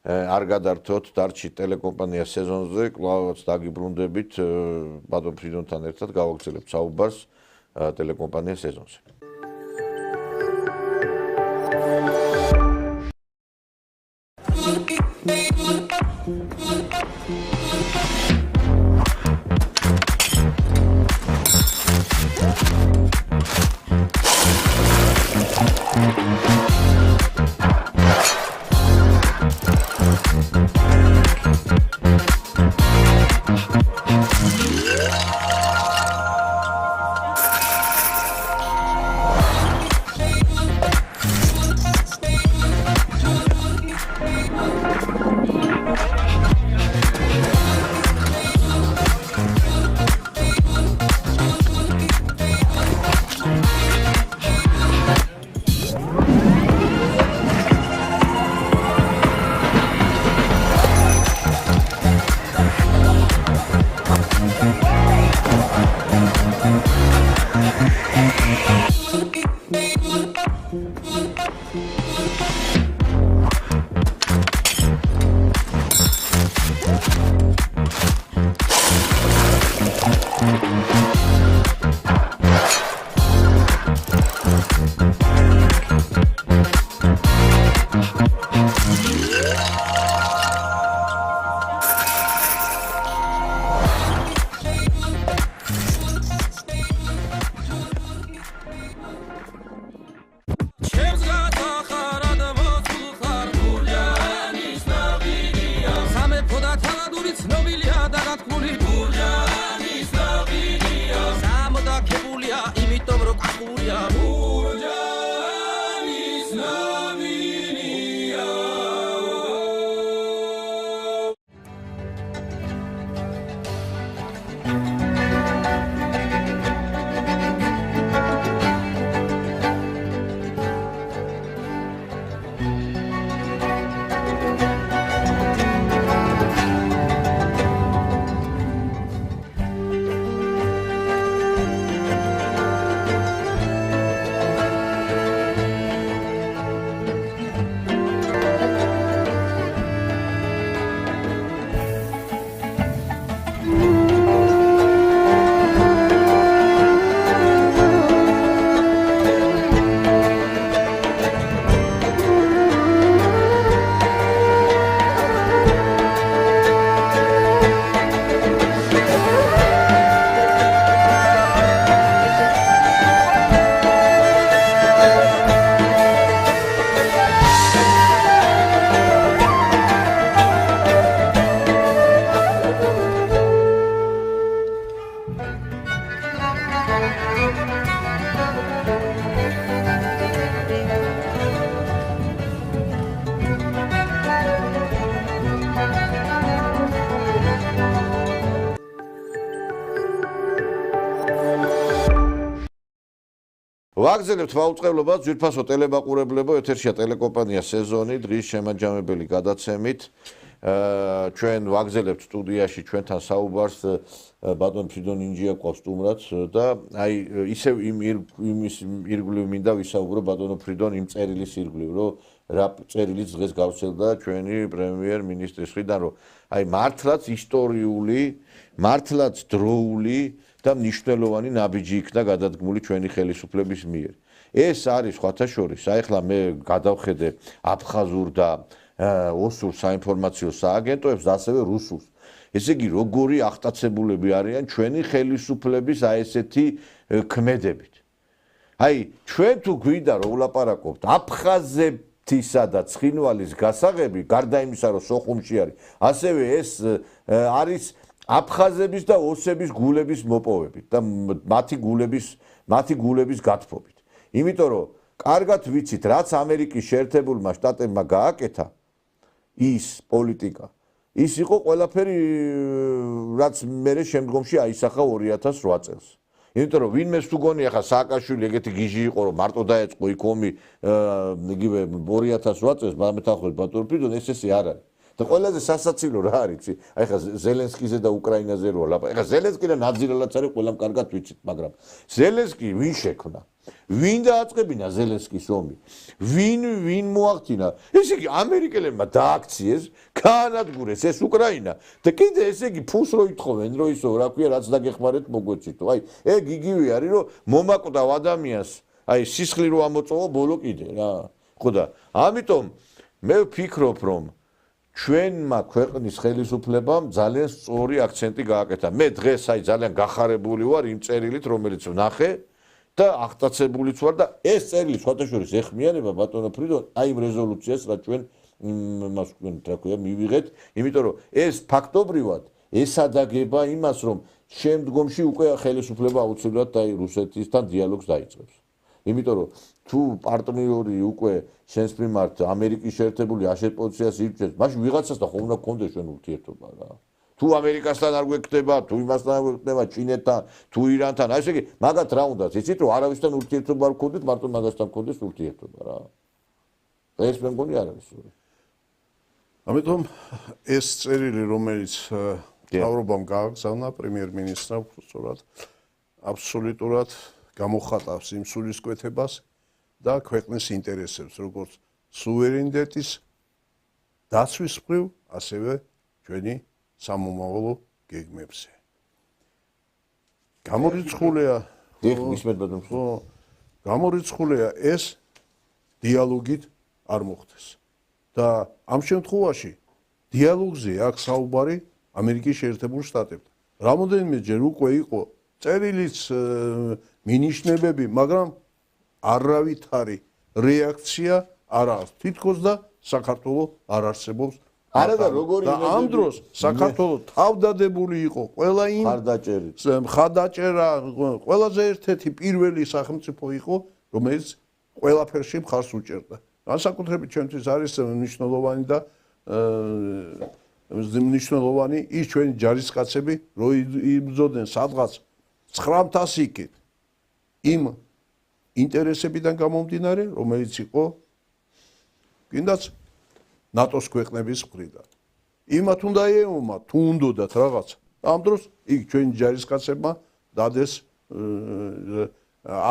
არ გადართოთ დარჩი ტელეკომპანია სეზონზე კლავაც დაგიბრუნდებით ბატონ ფრიდონთან ერთად გავაგრძელებთ საუბარს ტელეკომპანია სეზონზე. განათქმული ბურჯანის ნავინია სამოდაქებულია იმიტომ რომ კახულია ბურჯანის ნავინია ვაგზელებთ მაუწყებლობას ძვირფასო ტელემაყურებლებო ეთერშია ტელეკომპანია სეზონი დღის შემაჯამებელი გადაცემით ჩვენ ვაგზელებთ სტუდიაში ჩვენთან საუბარს ბატონ ფრიდონ ინჯია ყავს სტუმრად და აი ისევ იმის ირგვლივ მინდა ვისაუბრო ბატონო ფრიდონ იმ წერილის ირგვლივ რომ რა წერილიც დღეს გავცელდა ჩვენი პრემიერ-მინისტრის მხრიდან რომ აი მართლაც ისტორიული მართლაც დროული და მნიშვნელოვანი ნაბიჯი იქნა გადადგმული ჩვენი ხელისუფლების მიერ. ეს არის სხვათა შორის, ახლა მე გადავხედე აფხაზურ და ოსურ საინფორმაციო სააგენტოებს და ასევე რუსულს. ესე იგი, როგორი აღტაცებულები არიან ჩვენი ხელისუფლების აი ესეთი ქმედებით. აი, ჩვენ თუ გვინდა რომ ვლაპარაკობთ აფხაზეთისა და ცხინვალის გასაღები, გარდა იმისა, რომ სოხუმში არის, ასევე ეს არის აფხაზების და ოსების გულების მოპოვებით და მათი გულების გათბობით. იმიტომ რომ კარგად ვიცით, რაც ამერიკის შეერთებულმა შტატებმა გააკეთა ის პოლიტიკა, ის იყო ყველაფერი, რაც მერე შემდგომში აისახა 2008 წელს. იმიტომ რომ ვინმეს თუ გონია ხა სააკაშვილი ეგეთი გიჟი იყო, რომ მარტო დაეწყო იქ ომი იგივე 2008 წელს, მეთანხმებით ბატონ ფრიდონ ესე არ არის. და ყველაზე სასაცილო რა არის, აი ხა ზელენსკიზე და უკრაინაზე რო ლაპარაკი. ხა ზელენსკი და ნაძირალაც არის, ყველამ კარგად ვიცით, მაგრამ ზელენსკი ვინ შექმნა? ვინ დააწყებინა ზელენსკის ომი? ვინ მოახდინა? ესე იგი ამერიკელებმა დააქციეს, გაანადგურეს ეს უკრაინა და კიდე ესე იგი ფულს რო ითხოვენ, რო ისო რა ქვია, რაც დაგეხმარეთ მოგვეცითო. აი, ეგ იგივე არის, რომ მომაკვდავ ადამიანს, აი სისხლი რო ამოწოვა ბოლო კიდე რა. ხო და ამიტომ მე ვფიქრობ, რომ ჩვენმა ქვეყნის ხელისუფლებამ ძალიან სწორი აქცენტი გააკეთა. მე დღეს აი ძალიან გახარებული ვარ იმ წერილით, რომელიც ვნახე და აღტაცებულიც ვარ და ეს წერილი სხვათა შორის ეხმიანება ბატონო ფრიდონ აი იმ რეზოლუციას, რაც ჩვენ იმას რა ქვია მივიღეთ, იმიტომ რომ ეს ფაქტობრივად ესადაგება იმას, რომ შემდგომში უკვე ხელისუფლება აუცილებლად აი რუსეთისთან დიალოგს დაიწყებს. იმიტომ რომ თუ პარტნიორი უკვე შენს მიმართ ამერიკის შეერთებული ასეთ პოზიციას ირჩევს, მაშინ ვიღაცას და ხომ უნდა გქონდეს ჩვენ ურთიერთობა რა. თუ ამერიკასთან არ გვექნება, თუ იმასთან არ გვექნება, ჩინეთთან, თუ ირანთან, აი ესე იგი, მაგათ რა უნდათ, იცით რომ არავისთან ურთიერთობა არ გქონდეთ, მარტო მაგასთან გქონდეს ურთიერთობა რა. ეს მე მგონი არ არის სწორი. ამიტომ ეს წერილი, რომელიც მთავრობამ გააგზავნა პრემიერ-მინისტრმა სწორად აბსოლუტურად გამოხატავს იმ სულისკვეთებას და ქვეყნის ინტერესებს, როგორც სუვერენიტეტის დაცვის მხრივ, ასევე ჩვენი სამომავლო გეგმებზე. გამორიცხულია ეს დიალოგით არ მოხდეს. და ამ შემთხვევაში დიალოგზე აქვს საუბარი ამერიკის შეერთებულ შტატებთან. რამოდენიმე ჯერ უკვე იყო წერილიც მინიშნებები, მაგრამ არავითარი რეაქცია არ აქვს. თითქოს და საქართველოს არ არსებობს არა და როგორი და ამ დროს საქართველოს თავდადებული იყო ყველა იმ ხარდაჭერი მხარდაჭერა ყველაზე ერთ-ერთი პირველი სახელმწიფო იყო რომელიც ყველაფერში მხარს უჭერდა განსაკუთრებით ჩვენთვის არის მნიშვნელოვანი და მნიშვნელოვანი ის ჩვენი ჯარისკაცები რო იბრძოდნენ სადღაც 900 იქით იმ ინტერესებიდან გამომდინარე რომელიც იყო კიდაც ნატოს ქვეყნების მხრიდან იმათ უნდა ეომათ თუ უნდათ რაღაც ამ დროს იქ ჩვენი ჯარისკაცებმა დადეს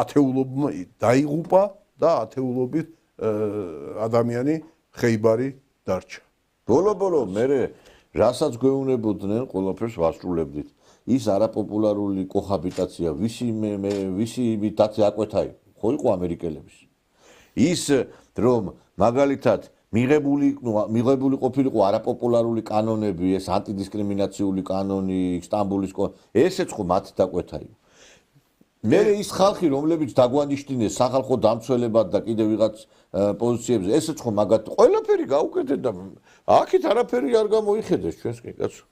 ათეულობმა დაიღუპა და ათეულობით ადამიანი ხეიბარი დარჩა ბოლო მე რასაც გვეუბნებოდნენ ყველაფერს ვასრულებდით ის არაპოპულარული კოჰაბიტაცია ვისი იმიტაცია აკვეთა იყო იყო ამერიკელების ის რომ მაგალითად მიღებული ყოფილიყო არაპოპულარული კანონები ეს ანტიდისკრიმინაციული კანონი სტამბოლის ესეც ხო მათ დაკვეთა იყო მე ის ხალხი რომლებიც დაგვანიშნინეს სახალხო დამცველებად და კიდევ ვიღაც პოზიციებზე ესეც ხო მაგათ ყველაფერი გაუკეთეთ და აქეთ არაფერი არ გამოიხედეს ჩვენსკენ კაცო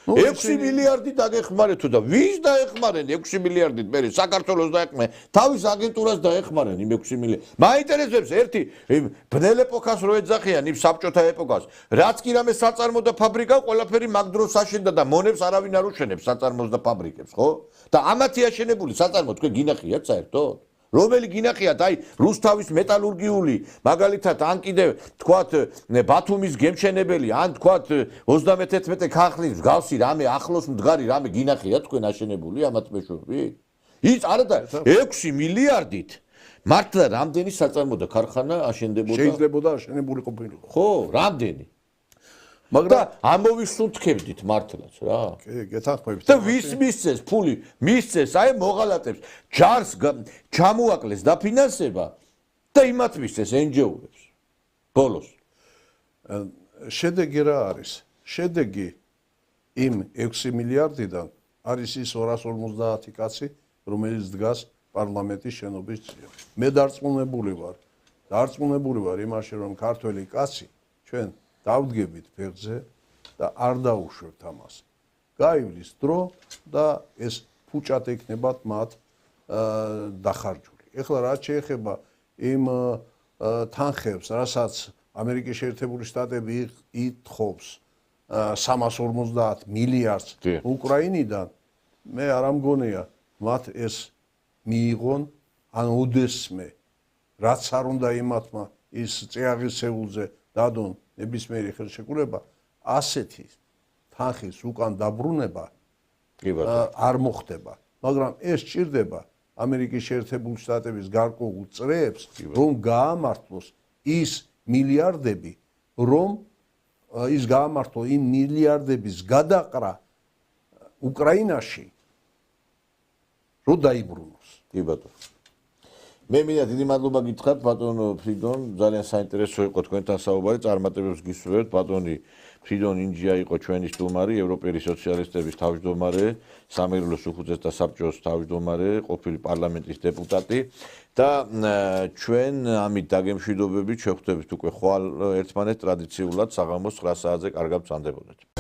6 მილიარდი დაგეხმარეთ თუ და ვის დაეხმარენ 6 მილიარდით მე საქართველოს დაეხმარენ თავის აგენტურას დაეხმარენ იმ 6 მილიარდ მაინტერესებს ერთი ბნელ ეპოქას რო ეძახიან იმ საბჭოთა ეპოქას რაც კი რამე საწარმო და ფაბრიკა ყველაფერი მაგ დროს აშენდა და მონებს არავინ არ უშენებს საწარმოს და ფაბრიკებს ხო და ამათი აშენებული საწარმო თქვენ გინახიათ საერთოდ რომელი გინახიათ აი რუსთავის მეტალურგიული მაგალითად ან კიდევ თქვათ ბათუმის გემშენებელი ან თქვათ 31 ქახლის მსგავსი რამე ახლოს მდგარი რამე გინახიათ თქვენ აშენებული ამათ მეშვეობით ის არა და 6 მილიარდით მართლა რამდენი საწარმო და ქარხანა აშენდებოდა შეიძლებოდა აშენებული ყოფილიყო ხო რამდენი მაგრამ ამოვისუნთქებდით მართლაც რა გეთანხმებით და ვის მისცეს ფული მისცეს აი მოღალატებს ჯარს ჩამოაკლეს დაფინანსება და იმათ მისცეს NGO-ებს ბოლოს შედეგი რა არის შედეგი იმ 6 მილიარდიდან არის ის 250 კაცი რომელიც დგას პარლამენტის შენობის წინ მე დარწმუნებული ვარ იმაში რომ ქართველი კაცი ჩვენ დავდგებით ფეხზე და არ დაუშვებთ ამას. გაივლის დრო და ეს ფუჭად ექნებათ მათ დახარჯული. ეხლა რაც შეეხება იმ თანხებს, რასაც ამერიკის შეერთებული შტატები ითხოვს 350 მილიარდს უკრაინიდან, მე არ ამგონია მათ ეს მიიღონ ან ოდესმე რაც არ უნდა იმათმა ის წეაღისეულზე დადონ ნებისმიერი ხელშეკრულება ასეთი თანხის უკან დაბრუნება არ მოხდება მაგრამ ეს ჭირდება ამერიკის შეერთებული შტატების გარკვეულ წრეებს რომ გაამართლოს ის მილიარდები რომ ის გაამართლოს იმ მილიარდების გადაყრა უკრაინაში რომ დაიბრუნოს კი ბატონო მე მინდა დიდი მადლობა გითხრათ ბატონო ფრიდონ ძალიან საინტერესო იყო თქვენთან საუბარი წარმატებებს გისურვებთ ბატონი ფრიდონ ინჯია იყო ჩვენი სტუმარი ევროპელი სოციალისტების თავმჯდომარე სამეურნეო უხუცესთა საბჭოს თავმჯდომარე ყოფილი პარლამენტის დეპუტატი და ჩვენ ამით დაგემშვიდობებით შევხვდებით უკვე ხვალ ერთმანეთს ტრადიციულად საღამოს 9 საათზე კარგად ვწანდებოდეთ